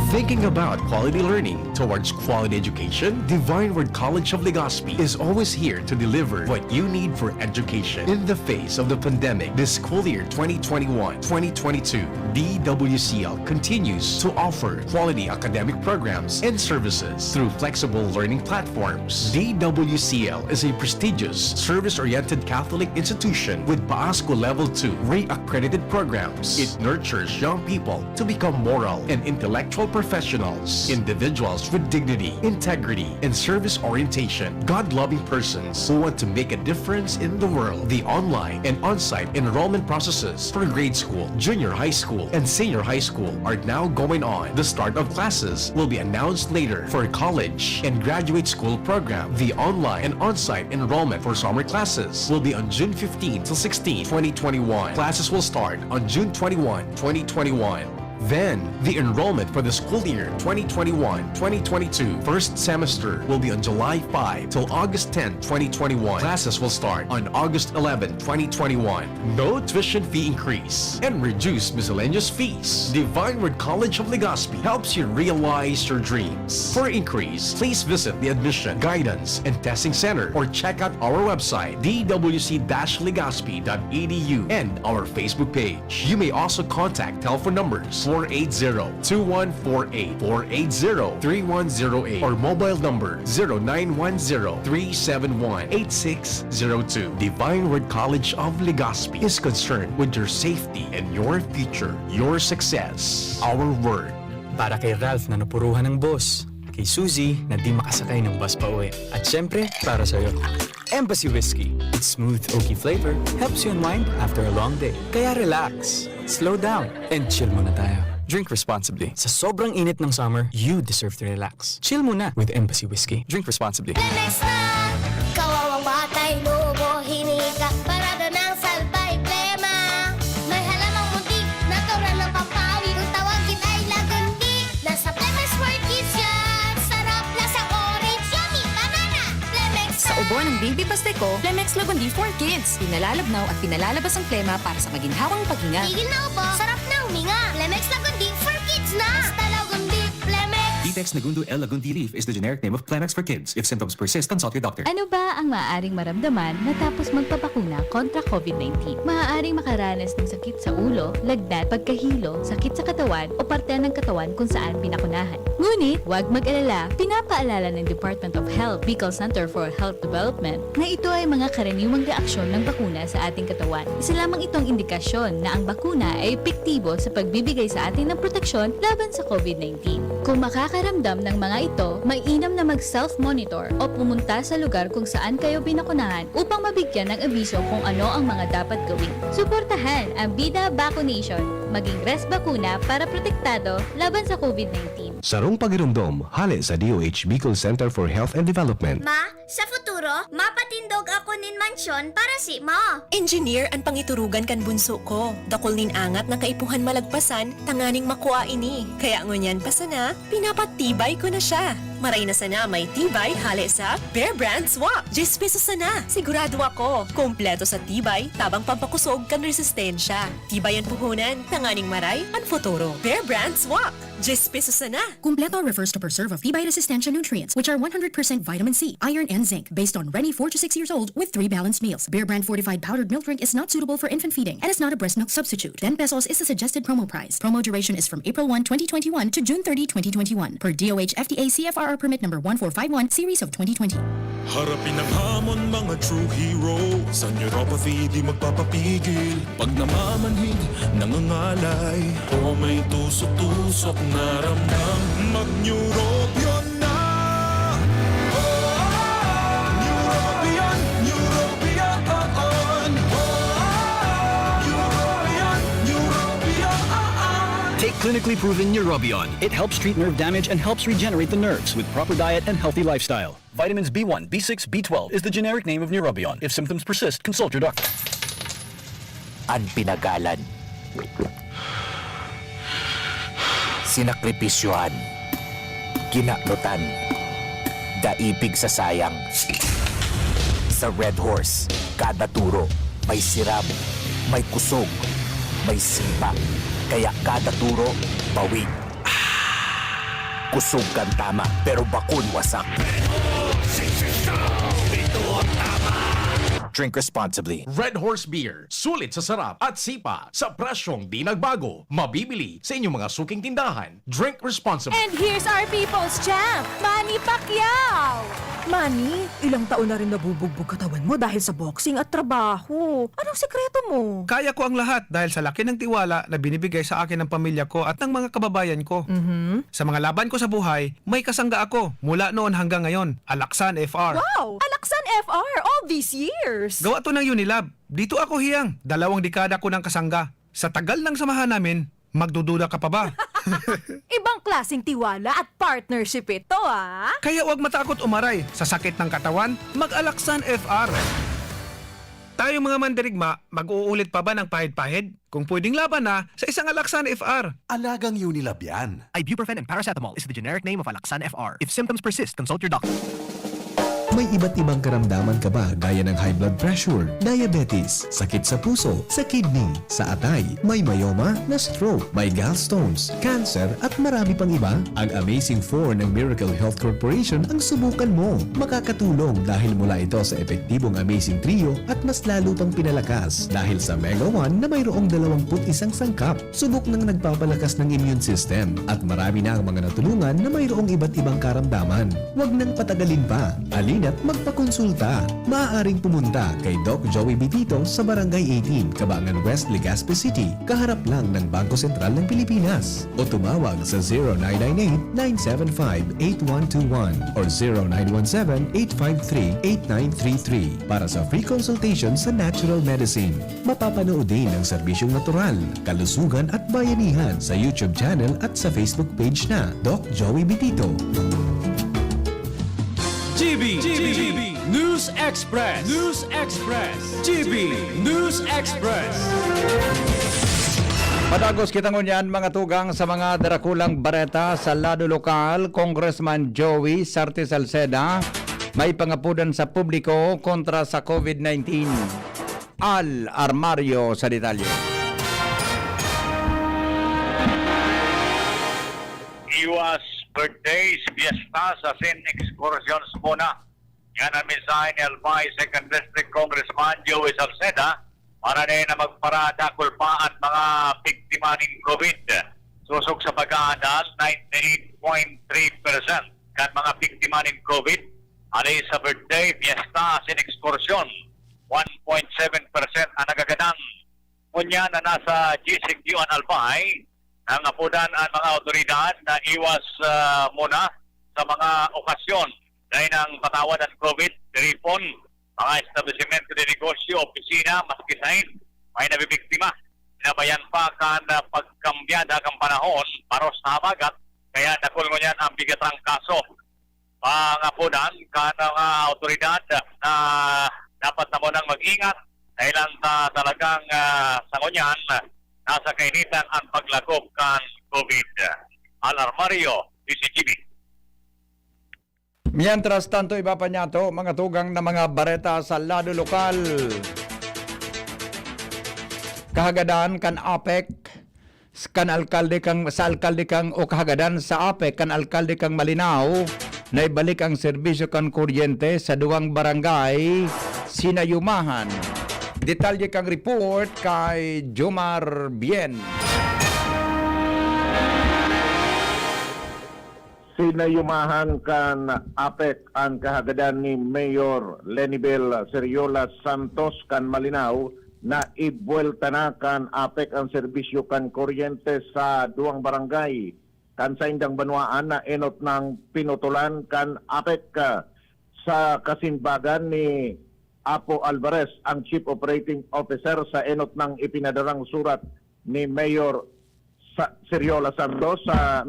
Thinking about quality learning towards quality education? Divine Word College of Legazpi is always here to deliver what you need for education. In the face of the pandemic, this school year 2021-2022, DWCL continues to offer quality academic programs and services through flexible learning platforms. DWCL is a prestigious, service-oriented Catholic institution with PAASCO Level 2 Ray-accredited programs. It nurtures young people to become moral and intellectual professionals, individuals with dignity, integrity, and service orientation, God-loving persons who want to make a difference in the world. The online and on-site enrollment processes for grade school, junior high school, and senior high school are now going on. The start of classes will be announced later for college and graduate school program. The online and on-site enrollment for summer classes will be on June 15 to 16, 2021. Classes will start on June 21, 2021. Then, the enrollment for the school year 2021-2022 first semester will be on July 5 till August 10, 2021. Classes will start on August 11, 2021. No tuition fee increase and reduced miscellaneous fees. Divine Word College of Legazpi helps you realize your dreams. For increase, please visit the Admission, Guidance, and Testing Center or check out our website dwc-legazpi.edu and our Facebook page. You may also contact telephone numbers 480-2148, 480-3108, or mobile number 0910-371-8602. Divine Word College of Legazpi is concerned with your safety and your future, your success, our word. Para kay Ralph na napuruhan ng boss, kay Suzy na di makasakay ng bus pa uwi, at syempre, para sa'yo. Embassy Whiskey. Its smooth, oaky flavor helps you unwind after a long day. Kaya relax, slow down, and chill muna tayo. Drink responsibly. Sa sobrang init ng summer, you deserve to relax. Chill muna with Embassy Whiskey. Drink responsibly. Lemex na! Kawawang batay, lobo, hinika, parada ng salbay, plema. May halamang muntik, natural ng pampawi, kung tawagin ay lagundi. Nasa Lemex Word Kids yan, sarap lasang orange, yummy, banana. Lemex na! Sa ubo ng Baby Pasteco, Lemex Lagundi for Kids. Pinalalabnaw at pinalalabas ang plema para sa maginhawang paghinga. Tigil na ubo, sarap na huminga. Lemex Lagundi for Kids na! Basta Lagundi, Lemex! Detex Nagundo L. Lagundi Leaf is the generic name of Plemex for kids. If symptoms persist, consult your doctor. Ano ba ang maaaring maramdaman matapos magpapakuna kontra COVID-19? Maaaring makaranas ng sakit sa ulo, lagnat, pagkahilo, sakit sa katawan o parte ng katawan kung saan pinakunahan. Ngunit, huwag mag-alala, pinapaalala ng Department of Health, Bicol Center for Health Development, na ito ay mga karaniwang reaksyon ng bakuna sa ating katawan. Isa lamang itong indikasyon na ang bakuna ay epektibo sa pagbibigay sa atin ng proteksyon laban sa COVID-19. Kung makakaramdam ng mga ito, mainam na mag-self-monitor o pumunta sa lugar kung saan kayo binakunahan upang mabigyan ng abiso kung ano ang mga dapat gawin. Suportahan ang Bida Vaccination, maging res bakuna para protektado laban sa COVID-19. Sarong pagiramdom, hali sa DOH Bicol Center for Health and Development. Ma, sa futuro, mapatindog ako nin mansyon para si Ma. Engineer ang pangiturugan kan bunso ko. Dakol nin angat na kaipuhan malagpasan, tanganing makuha ini. Kaya ngunyan pa sana, pinapatibay ko na siya. Maray na sana may tibay hali sa Bear Brand Swak. 10 pesos sana. Sigurado ako. Kompleto sa tibay, tabang pampakusog kan resistensya. Tibay ang puhunan, tanganing maray, ang futuro. Bear Brand Swak. 10 pesos sana. Kumpleto refers to per serve of tibay resistensya nutrients, which are 100% vitamin C, iron, and zinc, based on ready 4 to 6 years old with 3 balanced meals. Bear Brand fortified powdered milk drink is not suitable for infant feeding and is not a breast milk substitute. 10 pesos is the suggested promo price. Promo duration is from April 1, 2021 to June 30, 2021. Per DOH FDA CFR permit number 1451 series of 2020. Harapin ang hamon mga true hero. Sa neuropathy di magpapapigil. Pag namamanhid, nangangalay, o may tusok-tusok na ramdam, mag-neurobion na. Oh! Clinically proven Neurobion. It helps treat nerve damage and helps regenerate the nerves with proper diet and healthy lifestyle. Vitamins B1, B6, B12 is the generic name of Neurobion. If symptoms persist, consult your doctor. Ang pinagalan. Sinakripisyohan. Kinaklutan. Daipig sa sayang. Sa Red Horse, kada turo may siram, may kusog, may sipa. Kaya kada turo, bawi. Kusog kang tama, pero bakun wasak. Drink responsibly. Red Horse Beer, sulit sa sarap at sipa sa presyong di nagbago. Mabibili sa inyong mga suking tindahan. Drink responsibly. And here's our people's champ, Manny Pacquiao! Manny, ilang taon na rin nabubugbog katawan mo dahil sa boxing at trabaho. Anong sekreto mo? Kaya ko ang lahat dahil sa laki ng tiwala na binibigay sa akin ng pamilya ko at ng mga kababayan ko. Sa mga laban ko sa buhay, may kasangga ako mula noon hanggang ngayon. Alaksan FR. Wow! Alaksan FR all these years! Gawa to ng Unilab. Dito ako hiyang. 2 dekada ko ng kasangga. Sa tagal ng samahan namin, magdududa ka pa ba? Ibang klaseng tiwala at partnership ito, ah! Kaya huwag matakot umaray. Sa sakit ng katawan, mag-Alaksan FR. Tayong mga mandirigma, mag-uulit pa ba ng pahid-pahid? Kung pwedeng laban na, sa isang Alaksan FR. Alagang Unilab yan. Ibuprofen and paracetamol is the generic name of Alaksan FR. If symptoms persist, consult your doctor. May iba't ibang karamdaman ka ba gaya ng high blood pressure, diabetes, sakit sa puso, sa kidney, sa atay, may myoma, na stroke, may gallstones, cancer at marami pang iba? Ang Amazing 4 ng Miracle Health Corporation ang subukan mo. Makakatulong dahil mula ito sa epektibong Amazing Trio at mas lalo pang pinalakas dahil sa Mega 1 na mayroong 21 sangkap. Subok ng nagpapalakas ng immune system at marami na ang mga natulungan na mayroong iba't ibang karamdaman. Huwag nang patagalin pa. At magpakonsulta. Maaaring pumunta kay Doc Joey Bitito sa Barangay 18, Cabangan West, Legazpi City, kaharap lang ng Bangko Sentral ng Pilipinas. O tumawag sa 0998-975-8121 or 0917-853-8933 para sa free consultation sa natural medicine. Mapapanood din ang serbisyong natural, kalusugan at bayanihan sa YouTube channel at sa Facebook page na Doc Joey Bitito. GB News Express. News Express. GB News Express. Padagos kita ngunyan mga tugang sa mga darakulang bareta sa lado lokal. Congressman Joey Sarte Salceda may pangapudan sa publiko kontra sa COVID-19. Al Armario sa detalye. Iwas birthdays, fiesta sa Sin Excursions muna. Yan ang mensahe ni Albay 2nd District Congressman Joey Salceda para din na magparada kulpaan mga biktima ng COVID. Susok sa pag-aandal, 98.3% kan mga biktima ng COVID. Alay sa birthday, fiesta, Sin Excursion, 1.7% ang nagaganang. Kunya na nasa GCQ ang Albay, ang apudan ang mga otoridad na iwas muna sa mga okasyon dahil ng patawad ng COVID, telefon, mga establishment de negosyo, opisina, maski sain, may nabibiktima. Sinabayan pa kan pagkambyada kang panahon, paros na habagat, kaya nakul mo yan ang bigatang kaso. Pangapudan kan mga otoridad na dapat na mo nang mag-ingat dahil ang talagang sa ngunyan, nasa kainitan ang paglagop kan COVID. Alarmario, DCGB. Mientras tanto, iba pa niya to, mga tugang na mga bareta sa lado lokal. Kahagadan kan APEC, kan alkalde kang sa alkalde kang o kahagadan sa APEC kan alkalde kang Malinaw na ibalik ang serbisyo kan kuryente sa 2 barangay sinayumahan. Detalye kang report kay Jomar Bien. Sinayumahan kan APEC ang kahagadan ni Mayor Lenibel Seriola Santos kan Malinaw na ibuelta na kan APEC ang serbisyo kan kuryente sa 2 barangay kan sa Indang Banwaan na enot ng pinutulan kan APEC sa kasimbagan ni Apo Alvarez, ang Chief Operating Officer, sa enot ng ipinadarang surat ni Mayor Seriola Santos sa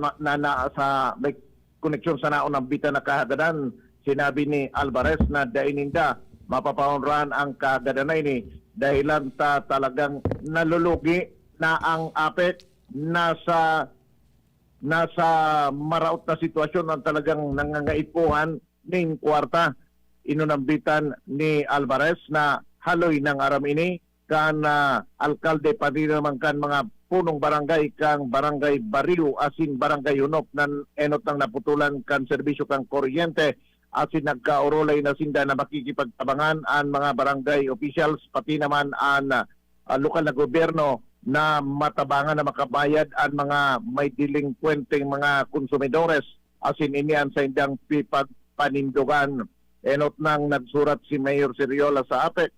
sa may koneksyon sa naon ng bita na kahagadan. Sinabi ni Alvarez na daininda mapapaunran ang kahagadan na ini dahilan talagang nalulugi na ang APEC nasa maraot na sitwasyon ang talagang nangangaipuhan ning kwarta. Inunambitan ni Alvarez na haloy ng aram ini kan alkalde pa rin naman kan mga punong barangay kang barangay Bariu asin barangay Unop nan enot nang naputulan kan serbisyo kang kuryente asin nagkaurolay na sinda na makikipagtabangan ang mga barangay officials pati naman ang lokal na gobyerno na matabangan na makabayad ang mga may delinkwenteng mga konsumidores asin inian sa indang pipagpanindugan. Enot nang nagsurat si Mayor Seriola sa APEC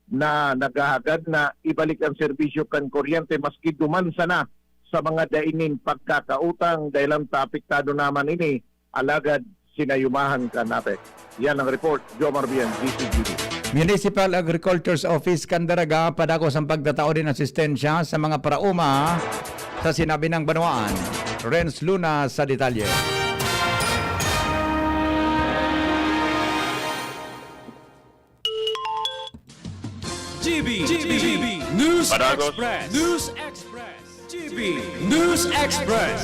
na naghahagad na ibalik ang serbisyo kan kuryente maski dumansa na sa mga dainin pagkakautang dahil ang apektado naman ini alagad sinayumahan kan APEC. Yan ang report. Jomar Bien, DCGD. Municipal Agriculture's Office Candaraga padagos ang pagtatao din asistensya sa mga parauma sa sinabi ng Banwaan. Renz Luna sa detalye. GB News Express. News Express. GB News Express.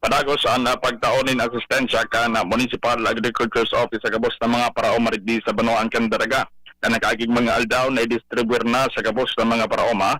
Padagos ang pagtaonin asistensya ka na Municipal Agriculture's Office sa gabos ng mga paraoma rigdi sa Banoan Candaraga. Na nag-aging mga aldaw na i-distribute na sa gabos ng mga paraoma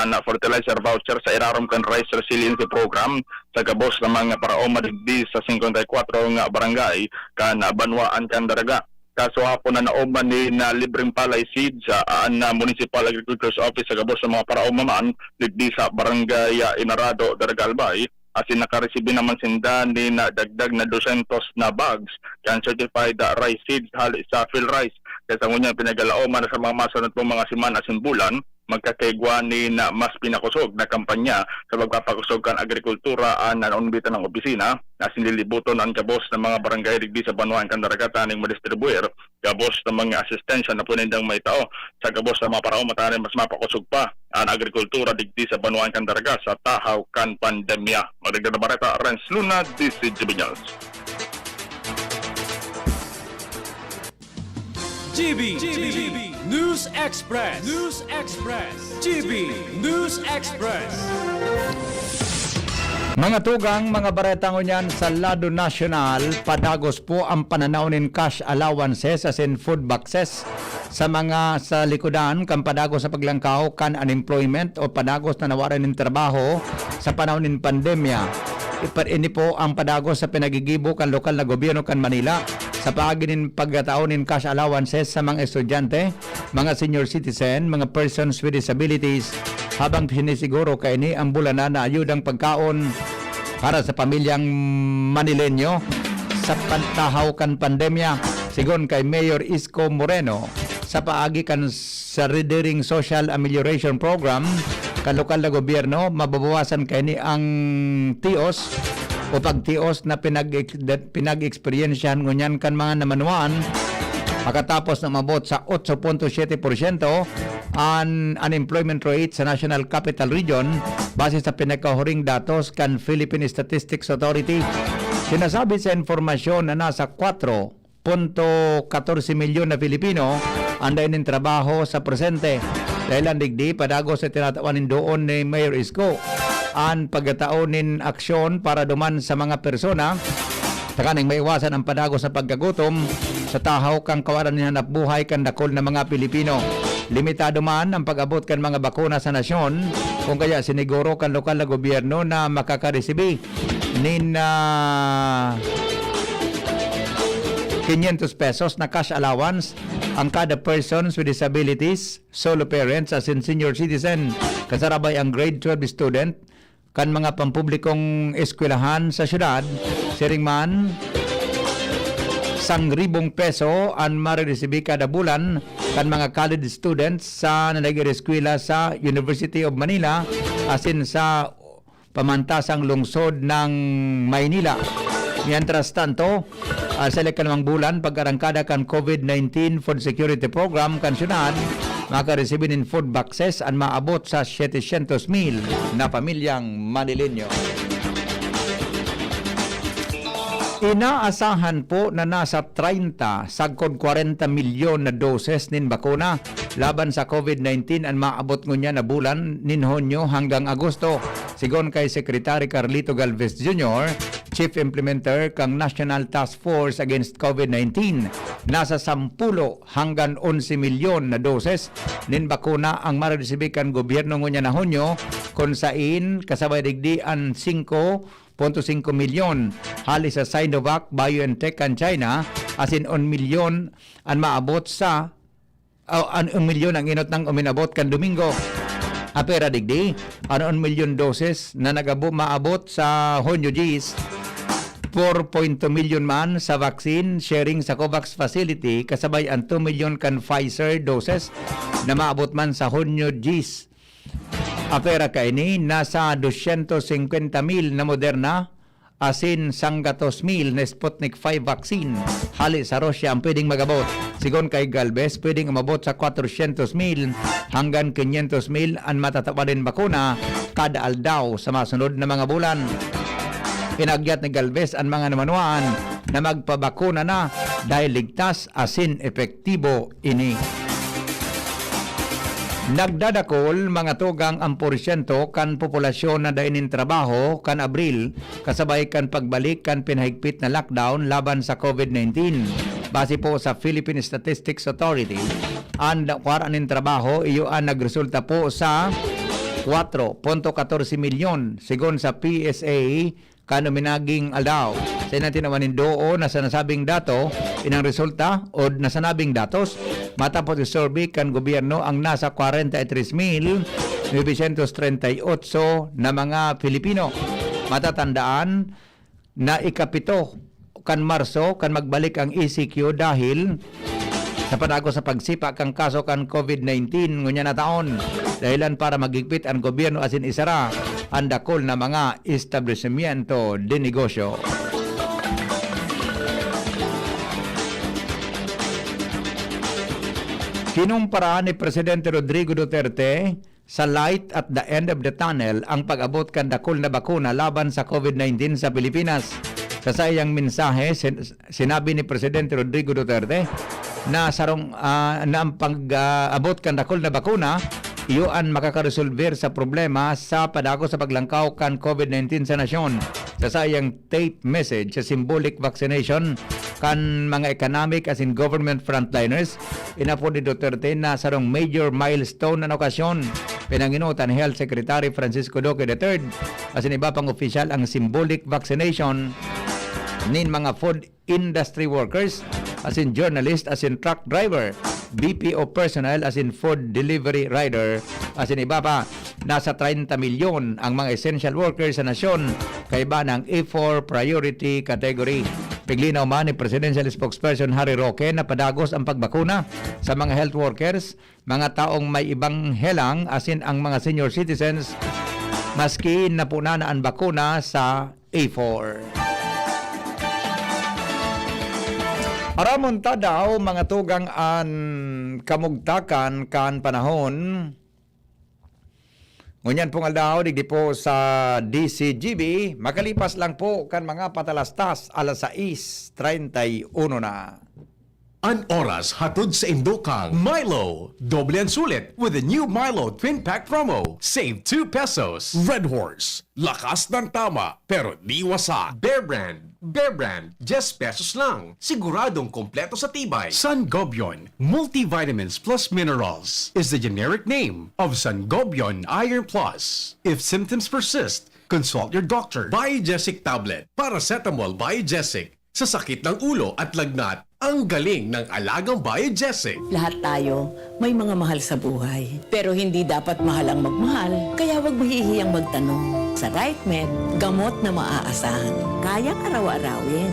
na fertilizer voucher sa Irarom kan Rice Resiliency Program sa gabos ng mga paraoma rigdi sa 54 nga barangay kan Banoan Candaraga. Kaso hapon na nauban ni na libreng palay seed sa na Municipal Agriculture's Office sa gabos ng mga paraoma man ligdi sa barangay Inarado, Daragalbay. Asin nakaresibi naman sinda ni na dagdag na 200 na bags kan certified rice seeds hali sa field rice. Kaya ngunyan pinagalaoman sa mga masunod pong mga siman asin bulan magkakaigwa ni na mas pinakusog na kampanya sa pagpapakusog kan agrikultura na naunbitan ng opisina na sinlilibuton ang gabos ng mga barangay rigdi sa Banoan Candaraga taning madistribuer gabos ng mga asistensya na punindang may tao sa gabos ng mga paraoma taning mas mapakusog pa ang agrikultura digdi sa Banoan Candaraga sa tahaw kan pandemya. Magdagdag na bareta, Renz Luna, DCGB News. GB News Express. News Express. GB News Express. Mga tugang, mga baretang unyan sa lado nasyonal, padagos po ang pananaunin cash allowances as in food boxes sa mga sa likodan kan padagos sa paglangkaw kan unemployment o padagos na nawaran ng trabaho sa panahon ng pandemya. Ini po ang padagos sa pinagigibo kan lokal na gobyerno kan Manila sa paaginin pagkataonin cash allowances sa mga estudyante, mga senior citizen, mga persons with disabilities habang sinisiguro kaini ang bulanan na ayudang pagkaon para sa pamilyang Manileño sa pantahaw kan pandemya. Sigon kay Mayor Isko Moreno sa paagi kan sa Reading Social Amelioration Program kan lokal na gobyerno mababawasan kaini ang tios o pagtios na pinag-experiensyahan ngunyan kan mga namanuan makatapos na mabot sa 8.7% ang unemployment rate sa National Capital Region base sa pinakahuring datos kan Philippine Statistics Authority. Sinasabi sa informasyon na nasa 4.14 milyon na Pilipino anday ng trabaho sa presente. Dahil ang digdi, padagos sa tinatawanin doon ni Mayor Isko ang pagkataonin aksyon para duman sa mga persona takaning maiwasan ang padagos sa pagkagutom sa tahaw kang kawaran ni hanap buhay kan dakol na mga Pilipino. Limitado man ang pag-abot kan mga bakuna sa nasyon kung kaya siniguro kan lokal na gobyerno na makakaresibi nin 500 pesos na cash allowance ang kada persons with disabilities, solo parents as in senior citizen, kasarabay ang grade 12 student, kan mga pampublikong eskwelahan sa syudad, siring man, 1,000 peso ang mariresibi kada bulan kan mga college students sa nalagir-eskwela sa University of Manila asin sa pamantasang lungsod ng Maynila. Mientras tanto, sa ikalawang bulan, pag-arangkada kan COVID-19 Food Security Program kan syudad, makareceive ng food boxes ang maabot sa 700,000 na pamilyang Manileño. Inaasahan po na nasa 30 sagkod 40 milyon na doses nin bakuna laban sa COVID-19 ang maabot ngunya na bulan nin Hunyo hanggang Agosto. Sigon kay Secretary Carlito Galvez Jr., Chief Implementer kang National Task Force Against COVID-19, nasa 10 hanggang 11 milyon na doses nin bakuna ang maresibik kan gobyerno ngunya na Hunyo, kung sain kasabay digdi ang 5.5 milyon halis sa Sinovac, BioNTech and China, asin 1 milyon ang maabot sa 1 milyon ang inot ng uminabot kan Domingo. Apera digdi, 1 milyon doses na maabot sa Hunyo Gis, 4.2 milyon man sa vaccine sharing sa COVAX facility, kasabay ang 2 milyon kan Pfizer doses na maabot man sa Hunyo Gis. Apera kaini nasa 250,000 na Moderna asin 100,000 na Sputnik 5 vaccine hali sa Russia ang pwedeng magabot. Sigon kay Galvez, pwedeng umabot sa 400,000 hanggang 500,000 ang matataparin bakuna kada aldaw sa masunod na mga bulan. Inagyat ni Galvez ang mga namanuan na magpabakuna na dahil ligtas asin epektibo ini. Nagdadakol mga tugang ang porsyento kan populasyon na dainin trabaho kan Abril kasabay kan pagbalik kan pinahigpit na lockdown laban sa COVID-19. Base po sa Philippine Statistics Authority, ang dakwaranin trabaho iyo ang nagresulta po sa 4.14 milyon sigon sa PSA kano minaging aldaw. Sa natinawanin doo na sa nasabing dato, inang resulta o nasanabing datos, matapos i-survey kan gobyerno ang nasa 43,938 na mga Pilipino. Matatandaan na ikapito kan Marso kan magbalik ang ECQ dahil sa panago sa pagsipa kang kaso kan COVID-19 ngunya na taon. Dahilan para magigpit ang gobyerno asin isara ang dakol na mga establishmento de negosyo. Kinumpara ni Presidente Rodrigo Duterte sa light at the end of the tunnel ang pag-abot kan dakol na bakuna laban sa COVID-19 sa Pilipinas. Sa sayang mensahe, sinabi ni Presidente Rodrigo Duterte na ang pag-abot kan dakol na bakuna iyo ang makakaresolver sa problema sa padago sa paglangkaw kan COVID-19 sa nasyon. Sa sayang tape message sa symbolic vaccination kan mga economic as in government frontliners, inapo ni Duterte na sarong major milestone na okasyon. Pinanginutan ni Health Secretary Francisco Duque III as in iba pang opisyal ang symbolic vaccination nin mga food industry workers as in journalist as in truck driver, BPO personnel as in food delivery rider as in iba pa. Nasa 30 milyon ang mga essential workers sa nasyon kaiba ng A4 priority category. Piglinaw man ni Presidential Spokesperson Harry Roque na padagos ang pagbakuna sa mga health workers, mga taong may ibang helang asin ang mga senior citizens maski napuna na ang bakuna sa A4. Aramonta daw mga tugang an kamugtakan kan panahon. Ngunyan pong aldaw, digdi po sa DCGB, makalipas lang po kan mga patalastas alas 6:31 na. An oras hatod sa Indokang Milo. Doble ang sulit with the new Milo Twin Pack promo. Save 2 pesos. Red Horse. Lakas ng tama pero di wasa. Bear Brand. Bear Brand. 10 pesos lang. Siguradong kompleto sa tibay. Sangobion. Multivitamins plus minerals is the generic name of Sangobion Iron Plus. If symptoms persist, consult your doctor. Biogesic Tablet. Paracetamol Biogesic. Sa sakit ng ulo at lagnat, ang galing ng alagang Biogesic. Lahat tayo may mga mahal sa buhay. Pero hindi dapat mahal ang magmahal, kaya huwag mahihiyang magtanong. Sa RightMed, gamot na maaasahan. Kayang araw-arawin.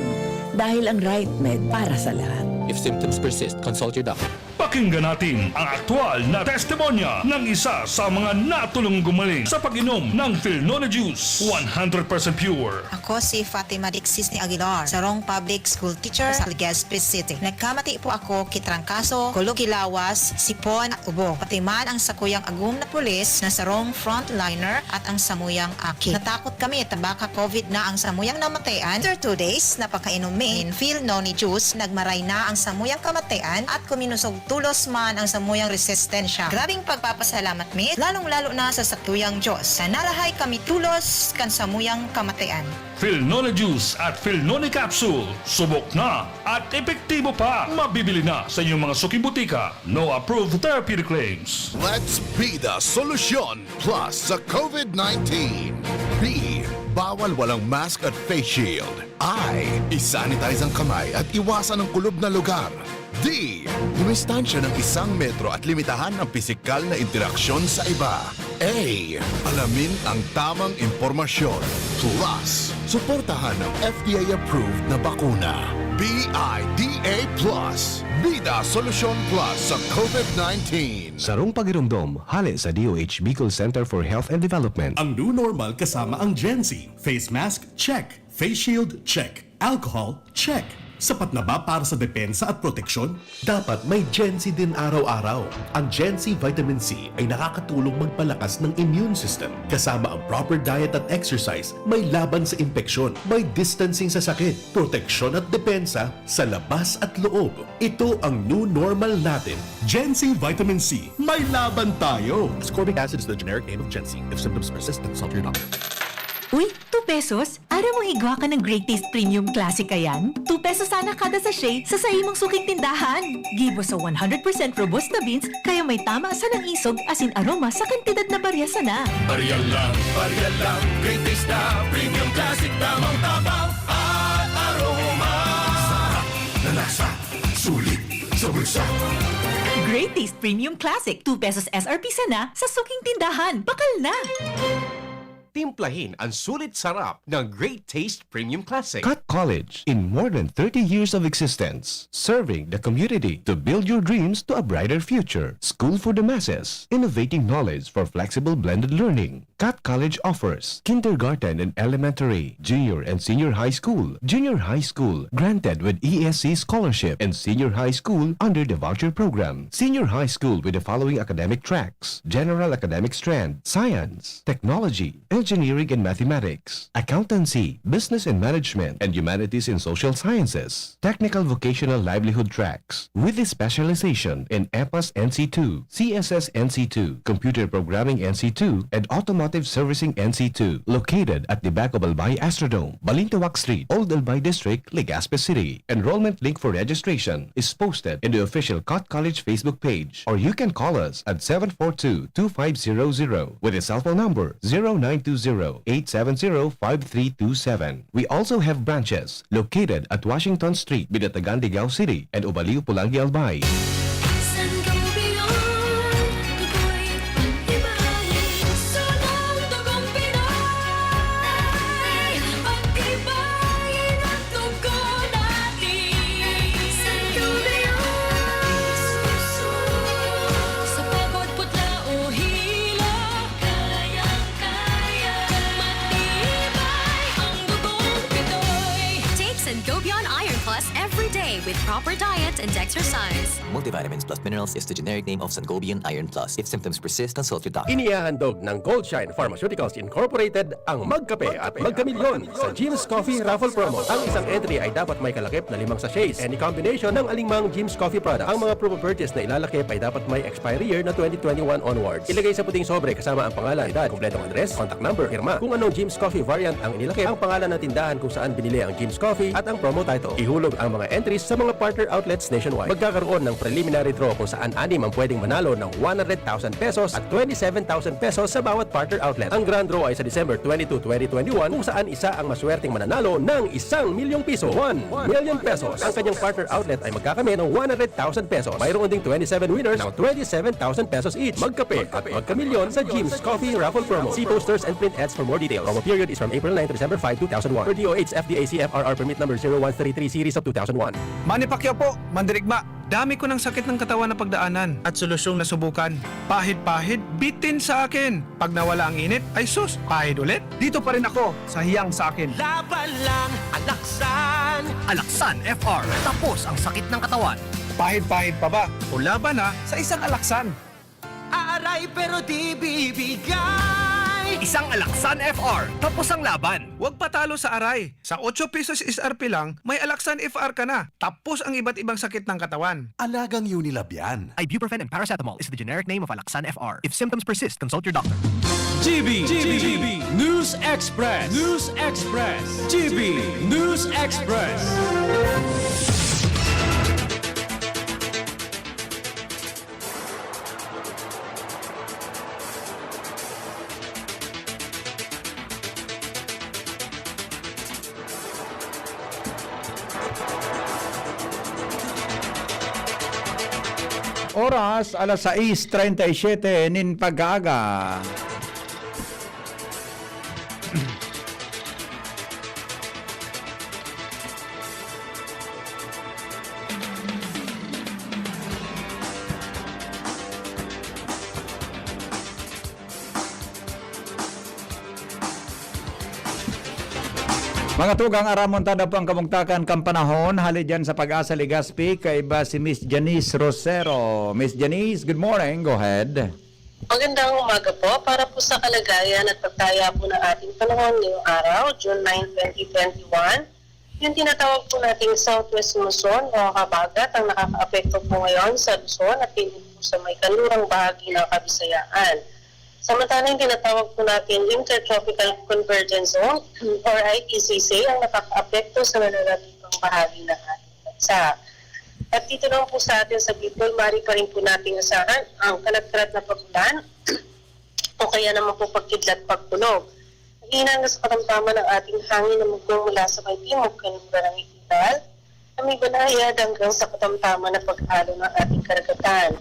Dahil ang RightMed para sa lahat. If symptoms persist, consult your doctor. Pakinggan natin ang aktwal na testimonya ng isa sa mga natulong gumaling sa pag-inom ng Philnone Juice. 100% pure. Ako si Fatima Dixis ni Aguilar, sarong public school teacher sa Legazpi City. Nagkamati po ako kitrangkaso, kulugilawas, sipon at ubo. Pati man ang sakuyang agum na pulis na sarong frontliner at ang samuyang aki. Natakot kami tabaka COVID na ang samuyang namatayan. After 2 days na pagkainumin Philnone Juice, nagmaray na ang samuyang kamatayan at kuminusog tulos man ang samuyang resistensya. Grabing pagpapasalamat mi, lalong-lalo na sa sakuyang Diyos. Nalahay kami tulos kan samuyang kamatayan. Philnone Juice at Philnone Capsule. Subok na at epektibo pa. Mabibili na sa inyong mga suking butika. No approved therapeutic claims. Let's be the solution plus sa COVID-19. B. Bawal walang mask at face shield. I. Isanitize ang kamay at iwasan ang kulob na lugar. D. Dumistansya ng 1 metro at limitahan ang pisikal na interaksyon sa iba. A. Alamin ang tamang impormasyon. Plus, suportahan ang FDA-approved na bakuna. BIDA Plus. Bida Solusyon Plus sa COVID-19. Sarong pagirumdom, hali sa DOH Bicol Center for Health and Development. Ang new normal kasama ang Gen-Z. Face mask, check. Face shield, check. Alcohol, check. Sapat na ba para sa depensa at proteksyon? Dapat may Gen-Z din araw-araw. Ang Gen-Z Vitamin C ay nakakatulong magpalakas ng immune system. Kasama ang proper diet at exercise, may laban sa impeksyon, may distancing sa sakit, proteksyon at depensa sa labas at loob. Ito ang new normal natin. Gen-Z Vitamin C. May laban tayo! Ascorbic acid is the generic name of Gen-Z. If symptoms persist, consult your doctor. Uy, 2 pesos? Ara mo higwa ka ng Great Taste Premium Classic ayan? 2 pesos sana kada sachet sa mong suking tindahan. Gibo sa 100% Robusta beans, kaya may tama sa ng isog asin aroma sa kantidad na baryasa na. Barya lang, Great Taste na Premium Classic. Tamang tabang at aroma. Sarap na lasa, sulit sa bulsa. Great Taste Premium Classic, 2 pesos SRP sana sa suking tindahan. Bakal na! Timplahin ang sulit sarap ng Great Taste Premium Classic. Cut College, in more than 30 years of existence, serving the community to build your dreams to a brighter future. School for the masses, innovating knowledge for flexible blended learning. Cut College offers kindergarten and elementary, junior and senior high school, granted with ESC scholarship, and senior high school under the voucher program. Senior high school with the following academic tracks: general academic strand, science, technology, engineering and mathematics, accountancy, business and management, and humanities and social sciences. Technical vocational livelihood tracks with a specialization in EPAS NC2, CSS NC2, computer programming NC2, and automotive servicing NC2. Located at the back of Albay Astrodome, Balintawak Street, Old Albay District, Legazpi City. Enrollment link for registration is posted in the official Cut College Facebook page, or you can call us at 742-2500 with a cell phone number 0920-870-5327. We also have branches located at Washington Street, Binatagan, Digao City, and Ubaliw, Pulangi, Albay. With proper diet and exercise. Multivitamins plus minerals is the generic name of Sangobion Iron Plus. If symptoms persist, consult your doctor. Inihahandog ng Goldshine Pharmaceuticals Incorporated ang Magkape at Magkamilyon sa Jim's Coffee Raffle Promo. Ang isang entry ay dapat may kalakip na 5 sachets. Any combination ng alingmang Jim's Coffee product. Ang mga promo purchase na ilalakip ay dapat may expiry year na 2021 onwards. Ilagay sa puting sobre kasama ang pangalan, edad, kumpletong address, contact number, firma. Kung anong Jim's Coffee variant ang inilakip, ang pangalan ng tindahan kung saan binili ang Jim's Coffee at ang promo title. Ihulog ang mga entries sa mga partner outlets nationwide. Magkakaroon ng preliminary draw kung saan 6 ang pwedeng manalo ng 100,000 pesos at 27,000 pesos sa bawat partner outlet. Ang grand draw ay sa December 22, 2021 kung saan isa ang maswerteng mananalo ng 1 milyong piso. 1 million pesos. Ang kanyang partner outlet ay magkakamit ng 100,000 pesos. Mayroon ding 27 winners ng 27,000 pesos each. Magkape at magkamilyon sa Jim's Coffee Raffle Promo. See posters and print ads for more details. Promo period is from April 9 to December 5, 2001. Per DOH FDA CFRR permit number 0133 series of 2001. Manny Pacquiao po, mandirigma. Dami ko ng sakit ng katawan na pagdaanan at solusyong nasubukan. Pahid-pahid, bitin sa akin. Pag nawala ang init, ay sus, pahid ulit. Dito pa rin ako sa hiyang sa akin. Laban lang, Alaksan! Alaksan FR. Tapos ang sakit ng katawan. Pahid-pahid pa ba? O laban na sa isang alaksan. Aaray pero di bibigay. Isang Alaksan FR. Tapos ang laban. Huwag patalo sa aray. Sa 8 pesos SRP lang, may Alaksan FR ka na. Tapos ang iba't ibang sakit ng katawan. Alagang Unilab yan. Ibuprofen and paracetamol is the generic name of Alaksan FR. If symptoms persist, consult your doctor. GB News Express. News Express. GB News Express. Oras, alas 6:37 nin pag-aga. Mga tugang aramon tada po ang kamugtakan kang panahon. Hali dyan sa Pag-asa Legazpi kay ba si Miss Janice Rosero. Miss Janice, good morning. Go ahead. Magandang umaga po para po sa kalagayan at pagtaya po ng ating panahon ngayong araw, June 9, 2021. Yung tinatawag po nating Southwest Luzon o habagat ang nakakaapekto po ngayon sa Luzon at hindi po sa may kanlurang bahagi ng Kabisayaan. Samantala yung tinatawag po natin Intertropical Convergence Zone or ITCZ ang nakakaapekto sa nalalapitang bahagi ng ating bansa. At dito naman po sa atin sa Bicol, maaari pa rin po natin asahan ang kalat-kalat na pagulan o kaya naman po pagkidlat pagtunog. Hina na sa katamtaman ng ating hangin na mugong mula sa may timog kanluran ng Itinal na may banayad hanggang sa katamtaman na paghalo ng ating karagatan.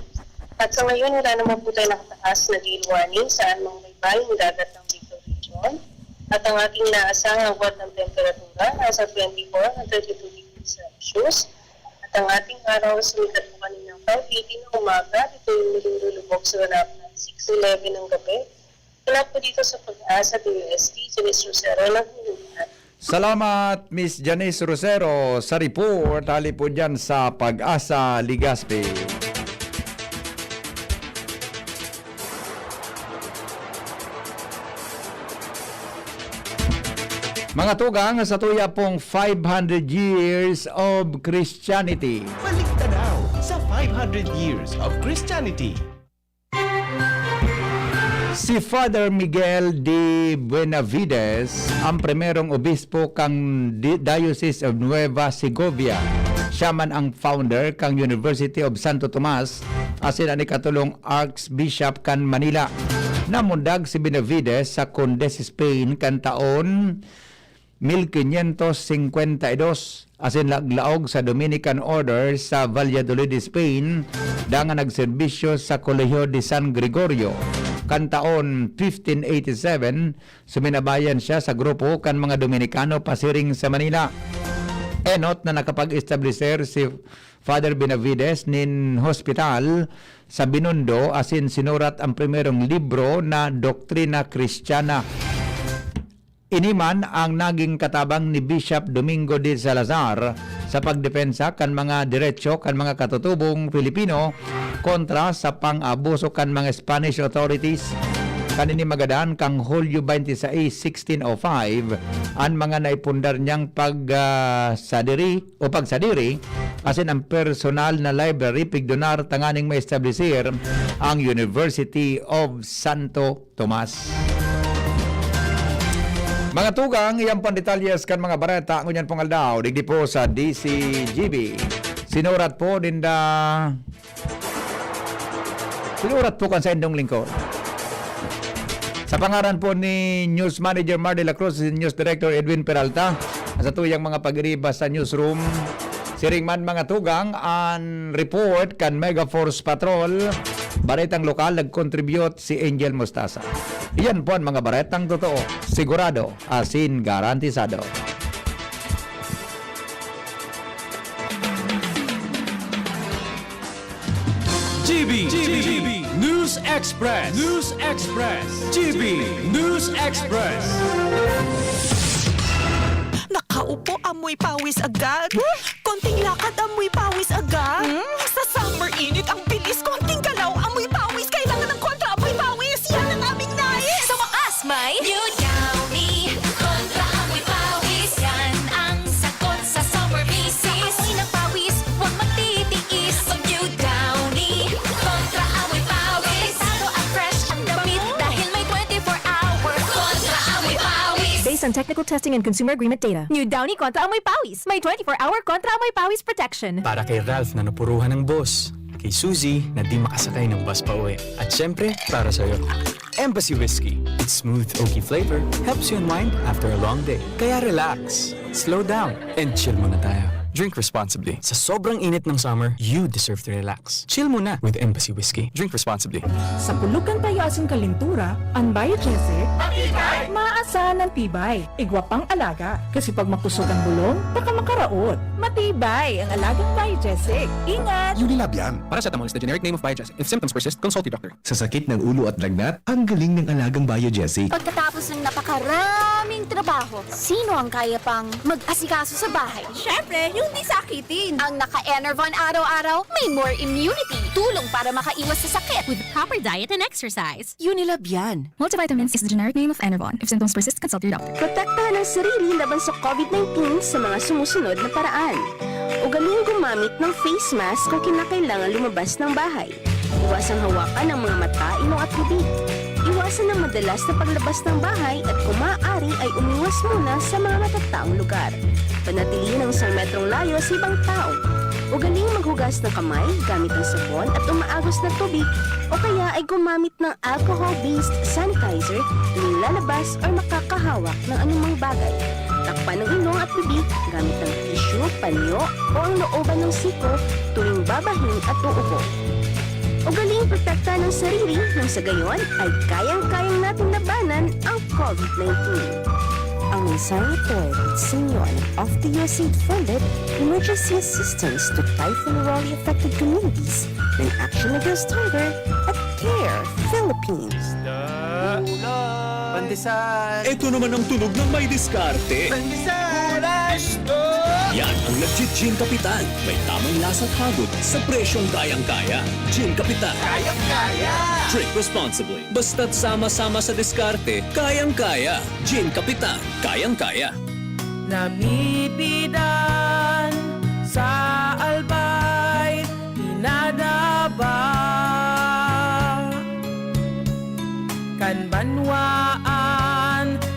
At sa ngayon, wala naman po tayo nakataas na diluwanin saan mang may bayong dagat ng Bicol Region. At ang ating inaasahang buwan ng temperatura nasa 24 at 32 degrees Celsius. At ang ating araw sumikat po kaninang 5:80 ng umaga. Ito yung muling lulubog sa ganap ng 6:11 ng gabi. Wala po dito sa Pag-asa DUST, Janice Rosero, nagmumulat. Salamat, Miss Janice Rosero, sa report. Hali po dyan sa Pag-asa Legazpi. Mga tugang, sa tuya pong 500 years of Christianity. Balik tanaw sa 500 years of Christianity. Si Father Miguel de Benavides, ang primerong obispo kang Diocese of Nueva Segovia. Siya man ang founder kang University of Santo Tomas, asin ani katulong Archbishop kan Manila. Namundag si Benavides sa Condes, Spain kan taon 1552, asin laglaog sa Dominican Order sa Valladolid, Spain, dangan nagserbisyo sa Colegio de San Gregorio. Kan taon 1587, suminabayan siya sa grupo kan mga Dominikano pasiring sa Manila. Enot na nakapag-establisher si Father Benavides nin hospital sa Binondo, asin sinurat ang primerong libro na Doktrina Kristiyana. Iniman ang naging katabang ni Bishop Domingo de Salazar sa pagdepensa kan mga diretsyo kan mga katutubong Pilipino kontra sa pang-abuso kan mga Spanish authorities. Kanini magadan kang Hulyo 26, 1605 ang mga naipundar niyang pagsadiri asin ang personal na library pigdonar tanganing ma-establisir ang University of Santo Tomas. Mga tugang, iyang pandetalyes kan mga bareta, ngunyan pong aldaw, digdi po sa DCGB. Sinurat po kan sa indong lingkod. Sa pangaran po ni News Manager Mar de la Cruz, News Director Edwin Peralta, sa tuyang mga pag-iriba sa newsroom, siring man mga tugang, ang report kan Mega Force Patrol, baretang lokal, nag-contribute si Angel Mostasa. Iyan po ang mga baretang totoo, sigurado, asin garantisado. GB News Express. GB News Express. Nakaupo, amoy pawis agad. Konting lakad, amoy pawis agad. Sa summer init, ang bilis. Konting galaw, amoy pawis. Kailangan ng kontra, amoy pawis. Yan ang aming nais. Sa wakas, may New Downy kontra amoy pawis. Yan ang sagot sa summer misis. Amoy ng pawis, huwag magtitiis. Pag New Downy kontra amoy pawis. Talo at fresh ang damit dahil may 24-hour kontra amoy pawis. Based on technical testing and consumer agreement data, New Downy Kontra Amoy Pawis. May 24-hour Kontra Amoy Pawis protection. Para kay Ralph na napuruhan ng boss. Kay Suzy na di makasakay ng bus pa uwi. At syempre, para sa'yo. Embassy Whiskey. Its smooth, oaky flavor helps you unwind after a long day. Kaya relax, slow down, and chill muna tayo. Drink responsibly. Sa sobrang init ng summer, you deserve to relax. Chill muna with Embassy Whiskey. Drink responsibly. Sa pulugan payasing kalintura, ang biogesic, maaasahan ng tibay. Igwapang alaga. Kasi pag makusog ang bulong, baka makaraot. Matibay ang alagang biogesic. Ingat! Unilab yan. Paracetamol is the generic name of Biogesic. If symptoms persist, consult your doctor. Sa sakit ng ulo at lagnat, ang galing ng alagang Biogesic. Pagkatapos ng napakaraming trabaho, sino ang kaya pang mag-asikaso sa bahay? Syempre, yung di sakitin. Ang naka-Enervon araw-araw, may more immunity. Tulong para makaiwas sa sakit. With proper diet and exercise. Unilab yan. Multivitamins is the generic name of Enervon. If symptoms persist, consult your doctor. Protektahan ang sarili laban sa COVID-19 sa mga sumusunod na paraan. Ugaling gumamit ng face mask kung kinakailangan lumabas ng bahay. Iwasang hawakan ng mga mata, ilong at bibig. Iwasan ng madalas na paglabas ng bahay at kung maaari ay umiwas muna sa mga matataong lugar. Panatilihin ang 1 metrong layo sa ibang tao. Ugaling maghugas ng kamay gamit ang sabon at umaagos na tubig o kaya ay gumamit ng alcohol-based sanitizer tuwing lalabas o makakahawak ng anumang bagay. Takpan ng ilong at bibig gamit ang tissue, panyo o ang looban ng siko tuwing babahin at uubo. Ugaling protekta ng sarili nang sa gayon ay kayang-kayang natin labanan ang COVID-19. Ang mensaheng ito ay sa inyo ng of the USAID-funded Emergency Assistance to Typhoon Raleigh-affected communities ng Action Against Hunger at CARE Philippines. Pandesal. Ito naman ang tunog ng may diskarte. Pandesal. Yan ang legit Gin Kapitan. May tamang lasa't hagod sa presyong kayang-kaya. Gin Kapitan. Kayang-kaya. Drink responsibly. Basta't sama-sama sa diskarte, kayang-kaya. Gin Kapitan. Kayang-kaya. Namipidan sa albay, inadaba. Kanbanwaan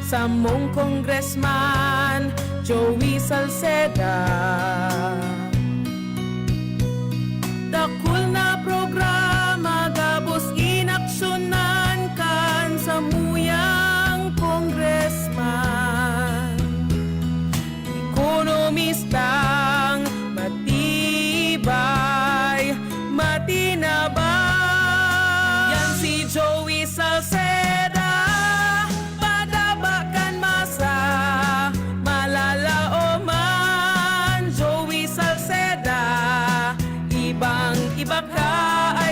sa mong congressman, Joey Salceda. Dakul na programa gabos inaksyonan kan sa muyang congressman. Ekonomistang matibay, matinabay. Yan si Joey Salceda. Padabakan masa, malalaoman. Joey Salceda, ibang-iba ka,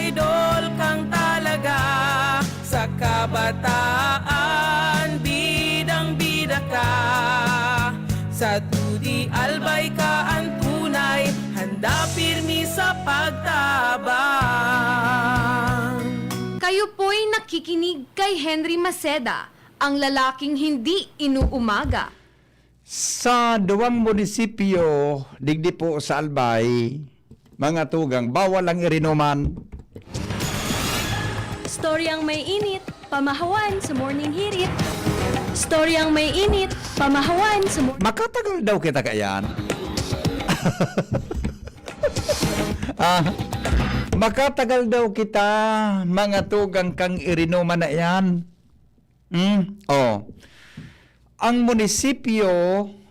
idol kang talaga. Sa kabataan, bidang-bida ka. Sa tudi albay ka ang tunay, handa pirmi sa pagtabang. Kayo po'y nakikinig kay Henry Maceda, ang lalaking hindi inuumaga. Sa duwang munisipyo, digdi po sa Albay, mga tugang, bawal ang irinuman. Storyang may init, pamahawan sa morning hirit. Storyang may init, pamahawan sa Makatagal daw kita kayan. Makatagal daw kita, mga tugang kang irinuman na yan. Ang munisipyo,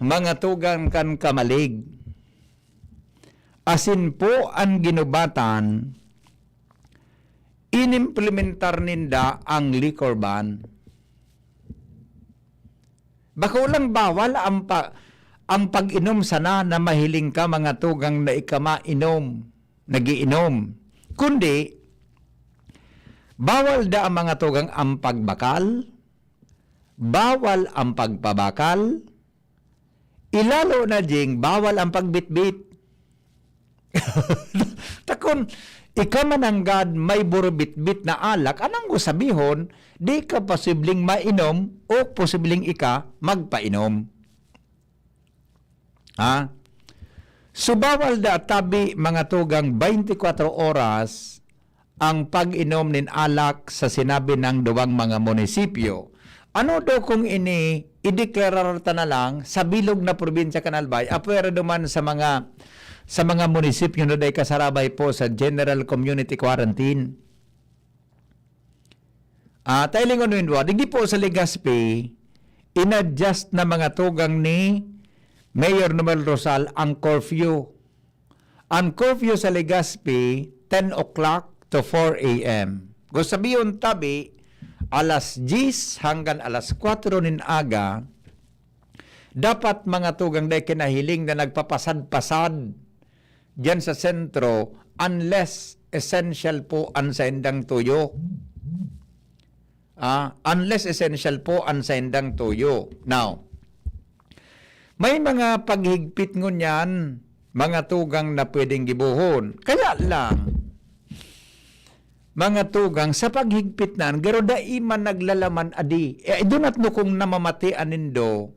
mga tugang kan kamalig. Asin po ang ginubatan, inimplementar ninda ang liquor ban. Baka walang bawal ang pag-inom sana na mahiling ka mga tugang na ikamainom, nagiinom. Kundi, Bawal da ang mga tugang ang pagbakal, bawal ang pagpabakal, ilalo na jing bawal ang pagbitbit. Takon, ikaw mananggad may burubitbit na alak, anong sabihon, di ka posibleng mainom o posibleng ika magpainom. Ha? So bawal da tabi mga tugang 24 oras ang pag-inom nin alak sa sinabi ng duwang mga munisipyo. Ano daw kung ini ideklarar ta na lang sa bilog na probinsya Kanalbay, apwera duman sa mga munisipyo na day kasarabay po sa General Community Quarantine. Tailingon nindwa, di po sa Legazpi, inadjust na mga tugang ni Mayor Noel Rosal ang curfew. Ang curfew sa Legazpi, 10 o'clock to 4 a.m. Kung sabihin tabi, alas 10 hanggang alas 4 nin aga, dapat mga tugang day kinahiling na nagpapasad-pasad diyan sa sentro unless essential po ang saindang tuyo. Unless essential po ang saindang tuyo. Now, may mga paghigpit ngunyan, mga tugang na pwedeng gibuhon. Kaya lang, mga tugang sa paghigpit nan, garo daiman naglalaman adi. Doon at no kung namamatian nindo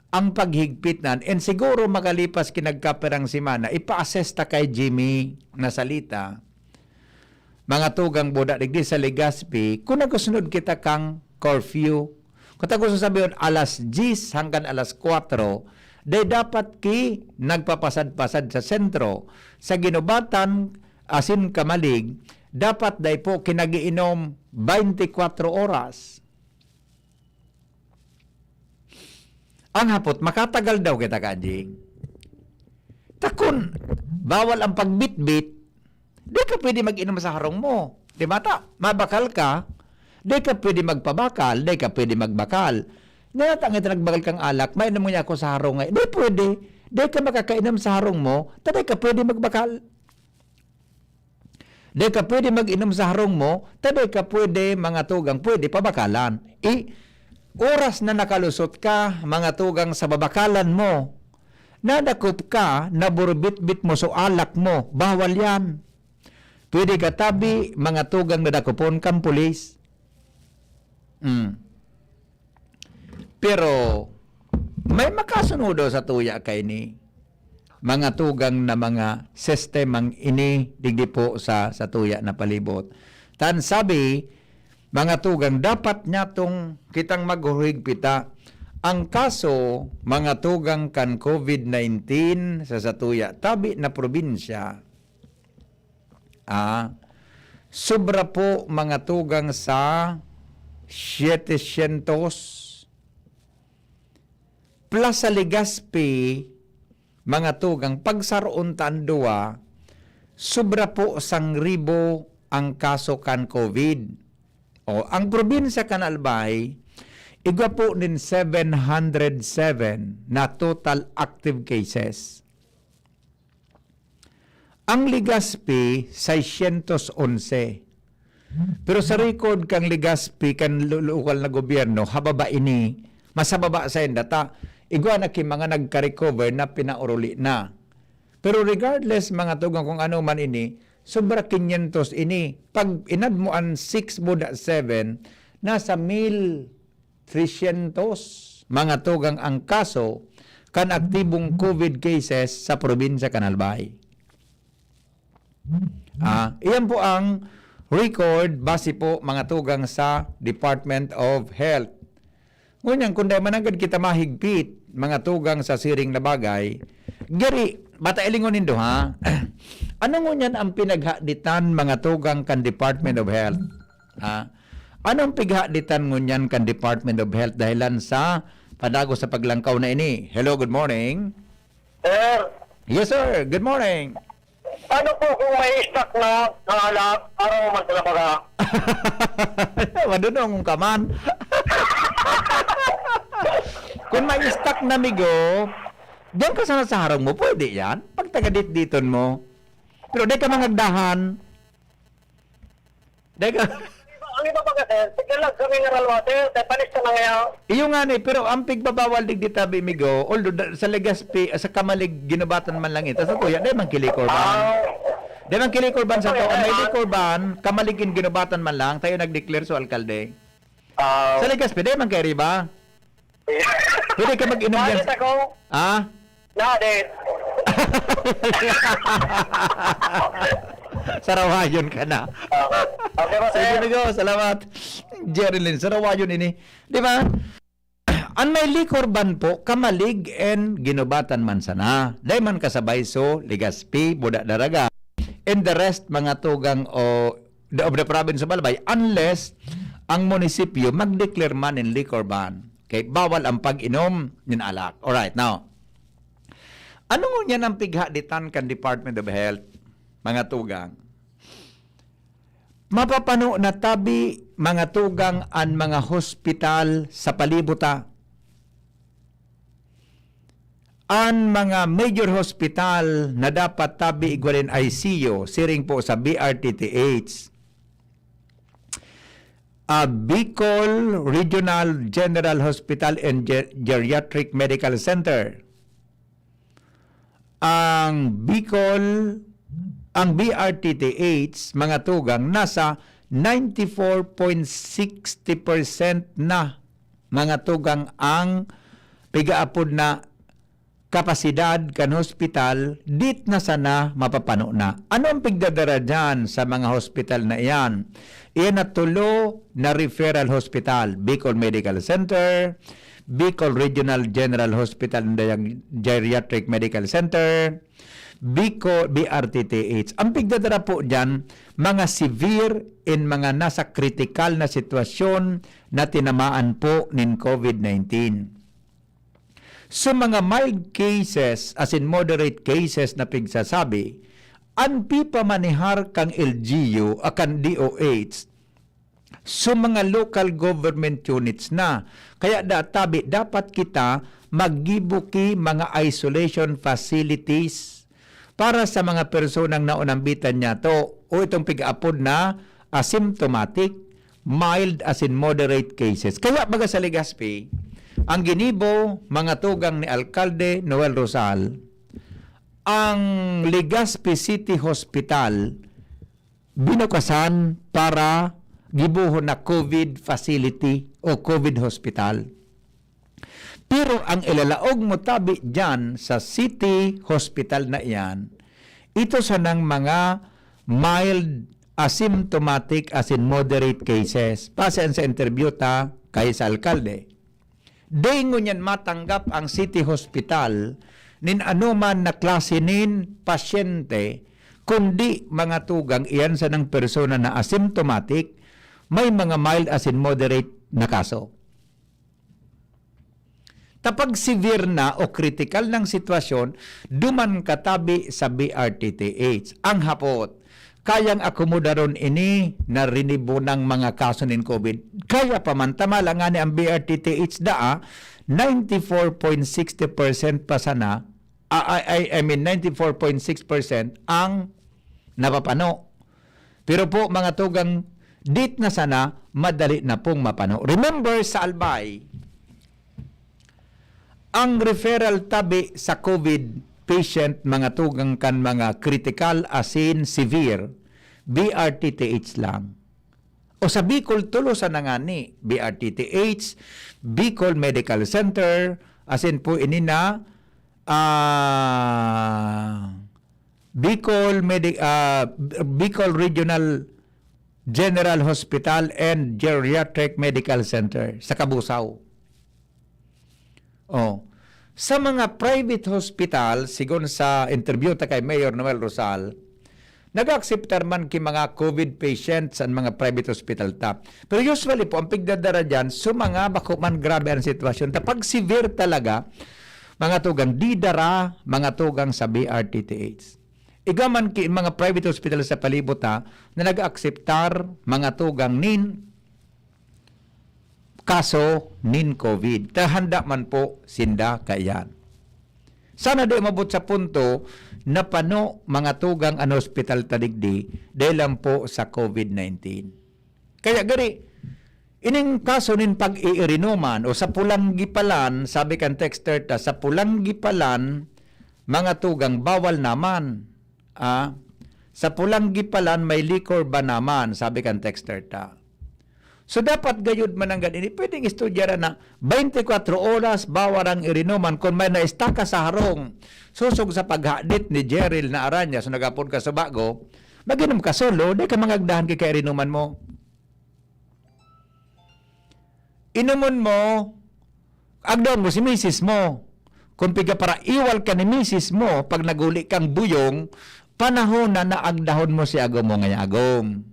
ang paghigpit nan, and siguro makalipas kinagkaperang simana, ipa-assess ta kay Jimmy na salita. Mga tugang boda digdi sa Legazpi, kung nagusunod kita kang curfew, kung gusto sabihin alas 10 hanggang alas 4, day dapat ki nagpapasad-pasad sa sentro. Sa ginubatan, asin kamalig, dapat day po kinagiinom 24 oras. Ang hapot, makatagal daw kita kajing. Takon, bawal ang pagbitbit, di ka pwede mag-inom sa harong mo. Di mata, mabakal ka, di ka pwede magpabakal, di ka pwede magbakal. Nanatangit na nagbakal kang alak, mainom mo niya ako sa harong ngayon. Di pwede, di ka makakainom sa harong mo, taday ka pwede magbakal. Di ka pwede mag-inom sa harong mo, taday ka pwede, mga tugang, pwede pabakalan. Oras na nakalusot ka, mga tugang, sa babakalan mo, nadakop ka, naburbit-bit mo so alak mo, bawal yan. Pwede ka tabi, mga tugang, nadakopon kang pulis. Pero, may makasunudo sa tuya kay ni mga tugang na mga sistemang ini digdi po sa tuya na palibot. Tan sabi, mga tugang, dapat niya tong kitang maghuhigpita. Ang kaso, mga tugang kan COVID-19 sa tuya, tabi na probinsya, sobra po mga tugang sa 700 plus sa Legazpi, mga tugang, pagsaroon tandua, sobra po 1,000 ang kaso kan COVID. Ang probinsya kan Albay, igwa po din 707 na total active cases. Ang Legazpi, 611. Pero sa record kang Legazpi, kan lokal na gobyerno, hababa ini, masababa sa data, igwa na mga nagka-recover na pinauruli na. Pero regardless, mga tugang, kung ano man ini, sobra 500 ini. Pag inad mo ang 6.7, nasa 1,300 mga tugang ang kaso kan aktibong COVID cases sa probinsya Kanalbay. Iyan po ang record base po mga tugang sa Department of Health. Ngunyan, kung dahil managad kita mahigpit, mga tugang sa siring na bagay, gari, bata ilingon nindo ha? Ano ngunyan ang pinaghaditan mga tugang kan Department of Health? Anong pighaditan ngunyan kan Department of Health dahilan sa padago sa paglangkaw na ini? Hello, good morning. Sir. Yes, sir. Good morning. Ano po kung may stock na alak, araw man sila para? Madunong ka man. Kung may stock na migo, diyan ka sana sa harong mo, pwede yan. Pag tagadit-diton mo. Pero di ka mangagdahan. Di ka... ang iba pa kasi, tiglalag sa mineral water, kaya panis na ngayon. Iyo nga ni, pero ang pigbabawal dig dita Bimigo, although sa Legazpi, sa Kamalig, ginabatan man lang ito. Sa kuya, di man kilikorban. Di man kilikorban sa to. May likorban, Kamaligin ginabatan man lang, tayo nag-declare sa alkalde. Sa Legazpi, di man kay riba. Pwede ka mag-inom yan. Nadit ako. Ah? Nadit. Sarawayon ka na. Okay ba, Sige, Migo, salamat. Jerilyn, sarawayon ini. Di ba? Ang may likorban po, Kamalig and ginubatan man sana. Dahil man kasabay so, Legazpi, Buda Daraga, and the rest, mga tugang of the province of Albay, unless ang munisipyo mag-declare man in liquor ban. Okay, bawal ang pag-inom ng alak. Alright, now, ano nga ang pighaditan kan Department of Health, mga tugang? Mapapano na tabi, mga tugang, ang mga hospital sa palibuta. Ang mga major hospital na dapat tabi igwalin ICU, siring po sa BRTTH, Bicol Regional General Hospital and Geriatric Medical Center. Ang BRTTH, mga tugang, nasa 94.60% na, mga tugang, ang pigaapod na kapasidad kan hospital, dit na sana mapapano na. Ano ang pigdadara dyan sa mga hospital na iyan? Iyan na tulo na referral hospital, Bicol Medical Center, Bicol Regional General Hospital and Geriatric Medical Center, Bicol BRTTH. Ang pigdadara po dyan, mga severe in mga nasa critical na sitwasyon na tinamaan po ng COVID-19. So mga mild cases, as in moderate cases na pigsasabi, ang pipamanihar kang LGU akan DOH, so mga local government units na. Kaya dapat kita maggibuki mga isolation facilities para sa mga personang naunambitan niya to o itong pig-apod na asymptomatic, mild as in moderate cases. Kaya baga sa Legazpi, ang ginibo, mga tugang ni Alkalde Noel Rosal, ang Legazpi City Hospital binukasan para gibuhon na COVID facility o COVID hospital. Pero ang ilalaog mo tabi dyan sa City Hospital na iyan, ito sa ng mga mild asymptomatic as in moderate cases. Pasan sa interview ta kay sa alkalde. Dengo niyan matanggap ang City Hospital nin anuman na klase nin pasyente, kundi mga tugang iyan sa ng persona na asymptomatic, may mga mild as in moderate na kaso. Tapag severe na o critical ng sitwasyon, duman katabi sa BRTTH. Ang hapot, kayang akomodaron ini na rinibo ng mga kaso ng COVID. Kaya pamantama lang nga ni ang BRTTH 94.60% pa sana, I mean 94.6% ang napapano. Pero po mga tugang, dit na sana, madali na pong mapano. Remember sa Albay, ang referral tabi sa COVID patient, mga tugang kan mga critical as in severe, BRTTH lang. O sa Bicol, tulosan na nga ni BRTTH, Bicol Medical Center, as in po ini na Bicol Regional General Hospital and Geriatric Medical Center sa Kabusaw. Oh. Sa mga private hospital, sigon sa interview ta kay Mayor Noel Rosal, nag-acceptar man ki mga COVID patients sa mga private hospital ta. Pero usually po, ang pigdadara dyan, so mga bako man grabe ang sitwasyon. Pag severe talaga, mga tugang didara, mga tugang sa BRTTH. Igaman ki mga private hospital sa palibot na nag-acceptar mga tugang nin kaso nin COVID. Tahanda man po sinda kayan. Sana di mabot sa punto na pano mga tugang an hospital tadigdi dahil lang po sa COVID-19. Kaya gari, ining kaso nin pag-iirinuman o sa pulang gipalan, sabi kan texter ta, sa pulang gipalan, mga tugang bawal naman. Sa pulang gipalan, may liquor ba naman, sabi kan texter ta. So dapat gayud man ang ganini, pwedeng istudyara na 24 oras bawal ang irinuman kung may naistaka sa harong. Susog sa paghadit ni Jeril na aranya, so nagapon ka sa bago, maginom ka solo, di ka mangagdahan kay irinuman mo. Inumon mo, agdaon mo si misis mo. Kung piga para iwal ka ni misis mo, pag naguli kang buyong, panahon na naagdahon mo si agom mo ngay agom.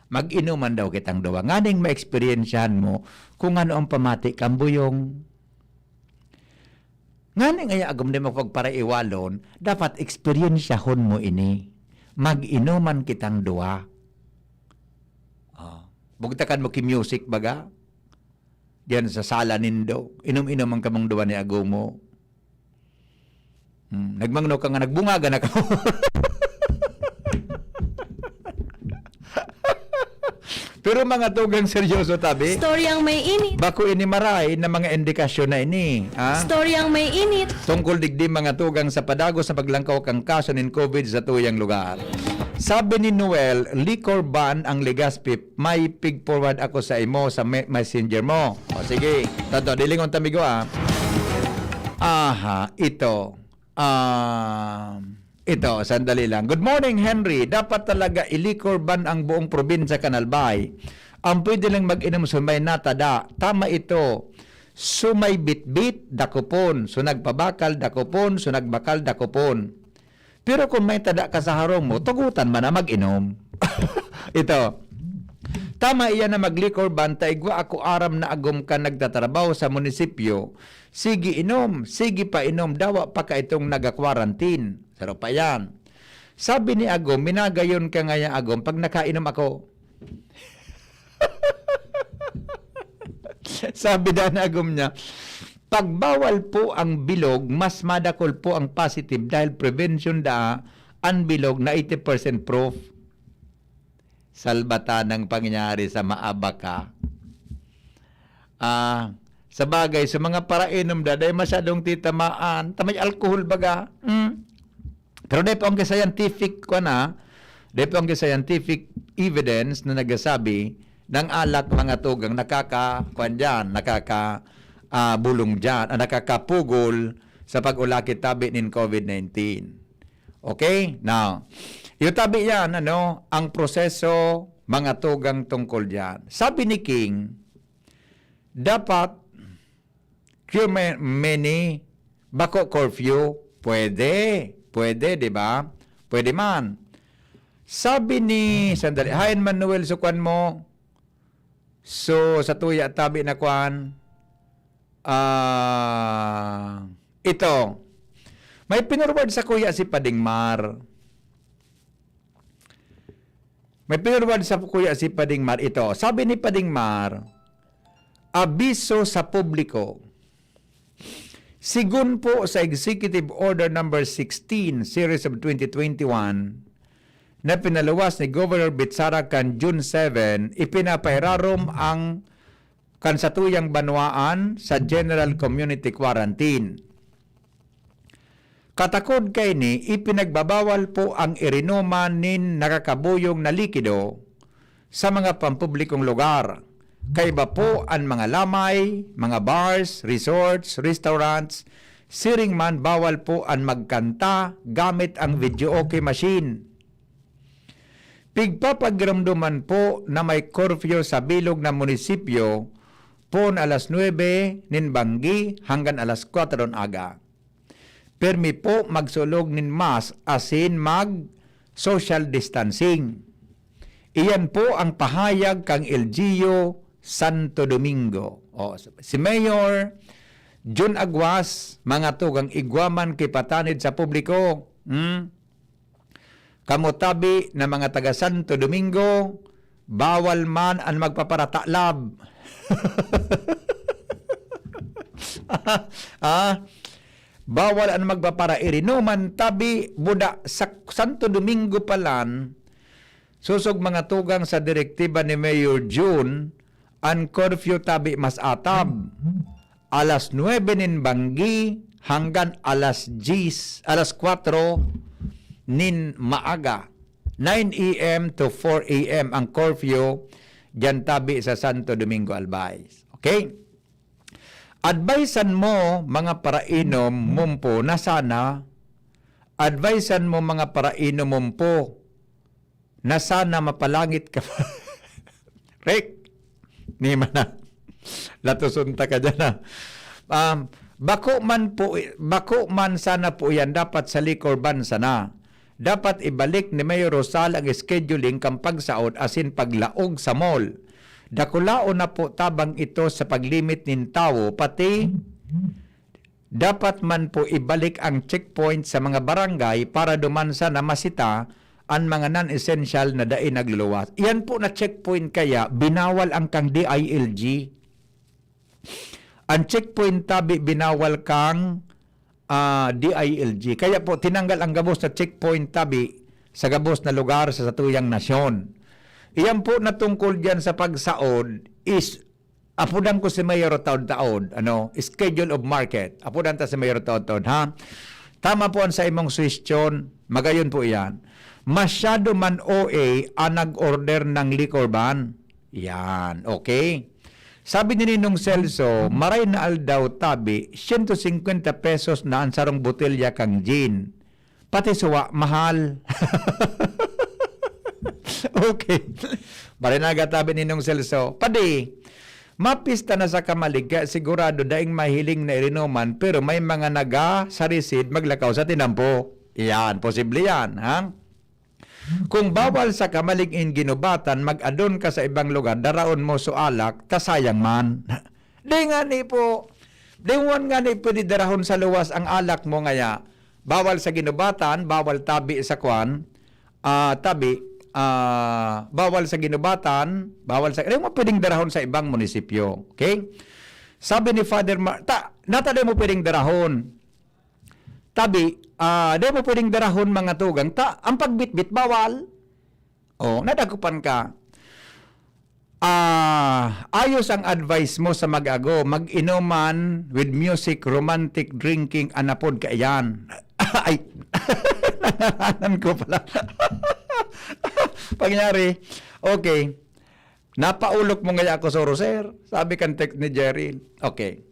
Mag-inuman daw kitang duwa. Nganing ma-experiensyahan mo kung ano ang pamati kang buyong. Nganing ay agom din mo pagpara iwalon, dapat experiensyahon mo ini. Mag-inuman kitang duwa. Bugtakan mo ki music baga. Diyan sa sala nindo. Inom-inom ang kamang duwa ni agom mo. Nagmangno ka nga, nagbungaga na ka. Pero mga tugang seryoso tabi. Storyang may init. Bako ini maray na mga indikasyon na ini. Storyang may init. Tungkol digdi mga tugang sa padago sa paglangkaw kang kaso ng COVID sa tuyang lugar. Sabi ni Noel, liquor ban ang Legazpi. May pig forward ako sa imo sa messenger mo. O sige, tato, dilingon tamigo ito. Ito, sandali lang. Good morning, Henry. Dapat talaga i-liquor ban ang buong probinsya Kanalbay. Ang pwede lang mag-inom sumay natada. Tama ito. Sumay bitbit, dakupon. Sunag pabakal, dakupon. Sunag bakal, dakupon. Pero kung may tada ka sa harong mo, tugutan man na mag-inom. Ito. Tama iyan na mag-liquor ban, taigwa ako aram na agom ka nagtatrabaho sa munisipyo. Sige inom, sige pa inom, dawa pa ka itong naga-quarantine. Pero pa yan. Sabi ni agom, minagayon ka ngaya agom pag nakainom ako. Sabi na agom niya, pagbawal po ang bilog, mas madakol po ang positive dahil prevention ang bilog na 80% proof. Salbata ng pangyayari sa maabaka. Sa bagay, sa mga parainom daday masyadong titamaan. Tamay alcohol baga. Pero dahil po ang scientific scientific evidence na nagsasabi ng alak mga tugang nakakabulong dyan, nakakapugol sa pag-ulakit tabi ng COVID-19. Okay? Now, yung tabi yan, ang proseso, mga tugang tungkol dyan. Sabi ni King, dapat, many, bako curfew, pwede, di ba? Pwede man. Sabi ni, sandali, Hayan Manuel, sukuan mo, so, sa tuya tabi na kuan, ito, may pinurward sa kuya si Padingmar. Ito. Sabi ni Padingmar, abiso sa publiko. Sigun po sa Executive Order Number 16, Series of 2021, na pinaluwas ni Governor Bitsara kan June 7, ipinapairarom ang kansatuyang banwaan sa General Community Quarantine. Katakod kay ni, ipinagbabawal po ang irinuman nin nakakabuyong na likido sa mga pampublikong lugar. Kaiba po ang mga lamay, mga bars, resorts, restaurants. Siring man bawal po ang magkanta gamit ang videoke machine. Pigpapagramduman po na may curfew sa bilog na munisipyo pon alas 9 nin Banggi hanggang alas 4 ng aga. Permi po magsulog nin mas asin mag social distancing. Iyan po ang pahayag kang LGU Santo Domingo. Si Mayor Jun Aguas, mga tugang igwaman kay patanid sa publiko. Kamutabi na mga taga Santo Domingo, bawal man ang magpaparataklab. Bawal ang magpaparairinuman tabi buda sa Santo Domingo palan Susog mga tugang sa direktiba ni Mayor June, ang curfew tabi mas atab. Alas 9 nin banggi hanggang alas 4 nin maaga. 9 a.m. to 4 a.m. ang curfew dyan tabi sa Santo Domingo, Albay. Okay? Advisean mo mga parainom mumpo na sana, advisean mo mga parainom mumpo na sana mapalangit ka pa. Rick, ni mana. Latusunta ka dyan na. Bako man sana po yan dapat sa liquor ban sana. Dapat ibalik ni Mayor Rosal ang scheduling kang pagsaod asin paglaog sa mall. Dakulao na po tabang ito sa paglimit nin tao, pati dapat man po ibalik ang checkpoint sa mga barangay para dumansa na masita ang mga non-essential na daing nagluluwas. Yan po na checkpoint kaya binawal ang kang DILG. Ang checkpoint tabi binawal kang DILG. Kaya po tinanggal ang gabos na checkpoint tabi sa gabos na lugar sa satuyang nasyon. Iyan po na tungkol dyan sa pagsaod is apudan ko si Mayor taon-taon, schedule of market. Apudan ta si Mayor taon-taon, ha? Tama po ang sa imong suwestyon, magayon po iyan. Masyado man OA ang nag-order ng liquor ban. Yan, okay? Sabi ni Ninong Celso, maray na aldaw tabi, 150 pesos na ang sarong botelya kang gin. Pati suwa, mahal. Okay. Maray na agatabi ni Ninong Celso, padi, mapista na sa kamalig, sigurado daing mahiling na irinuman, pero may mga naga-sarisid maglakaw sa tinampo. Yan, posible yan, ha? Kung bawal sa kamalig in ginubatan, mag-adon ka sa ibang lugar, daraon mo sualak, tasayang man. Di nga ni po, di nga ni pwede darahon sa luwas ang alak mo ngaya. Bawal sa ginubatan, bawal tabi sa kwan, bawal sa ginubatan, bawal sa... Di mo pwedeng darahon sa ibang munisipyo. Okay? Sabi ni Father nata di mo pwedeng darahon. Tabi, di mo pwedeng darahon mga tugang. Ang pagbitbit, bawal. Nadagupan ka. Ayos ang advice mo sa mag-ago. Mag-inuman with music, romantic drinking, anapod ka yan. Ay, nangahanan ko pala. Pangyari, okay. Napaulok mo nga ako sa Roser. Sabi kan text ni Jerry. Okay.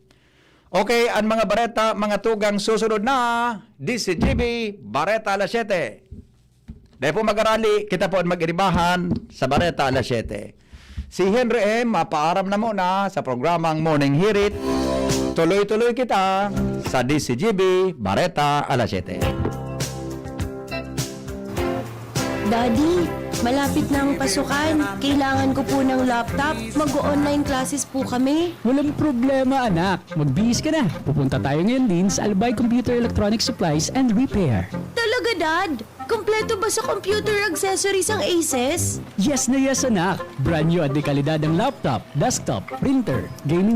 Okay, ang mga bareta, mga tugang susunod na, DCGB, Bareta alas 7. Dahil po mag-arali, kita po ang mag-iribahan sa Bareta alas 7. Si Henry M, mapaaram na muna sa programang Morning Hirit. Tuloy-tuloy kita sa DCGB, Bareta alas 7. Daddy, malapit na ang pasukan. Kailangan ko po ng laptop. Mag-online classes po kami. Walang problema, anak. Magbihis ka na. Pupunta tayo ngayon din sa Albay Computer Electronic Supplies and Repair. Talaga, Dad? Kompleto ba sa computer accessories ang Aces? Yes na yes, anak. Brand new at dekalidad ang laptop, desktop, printer, gaming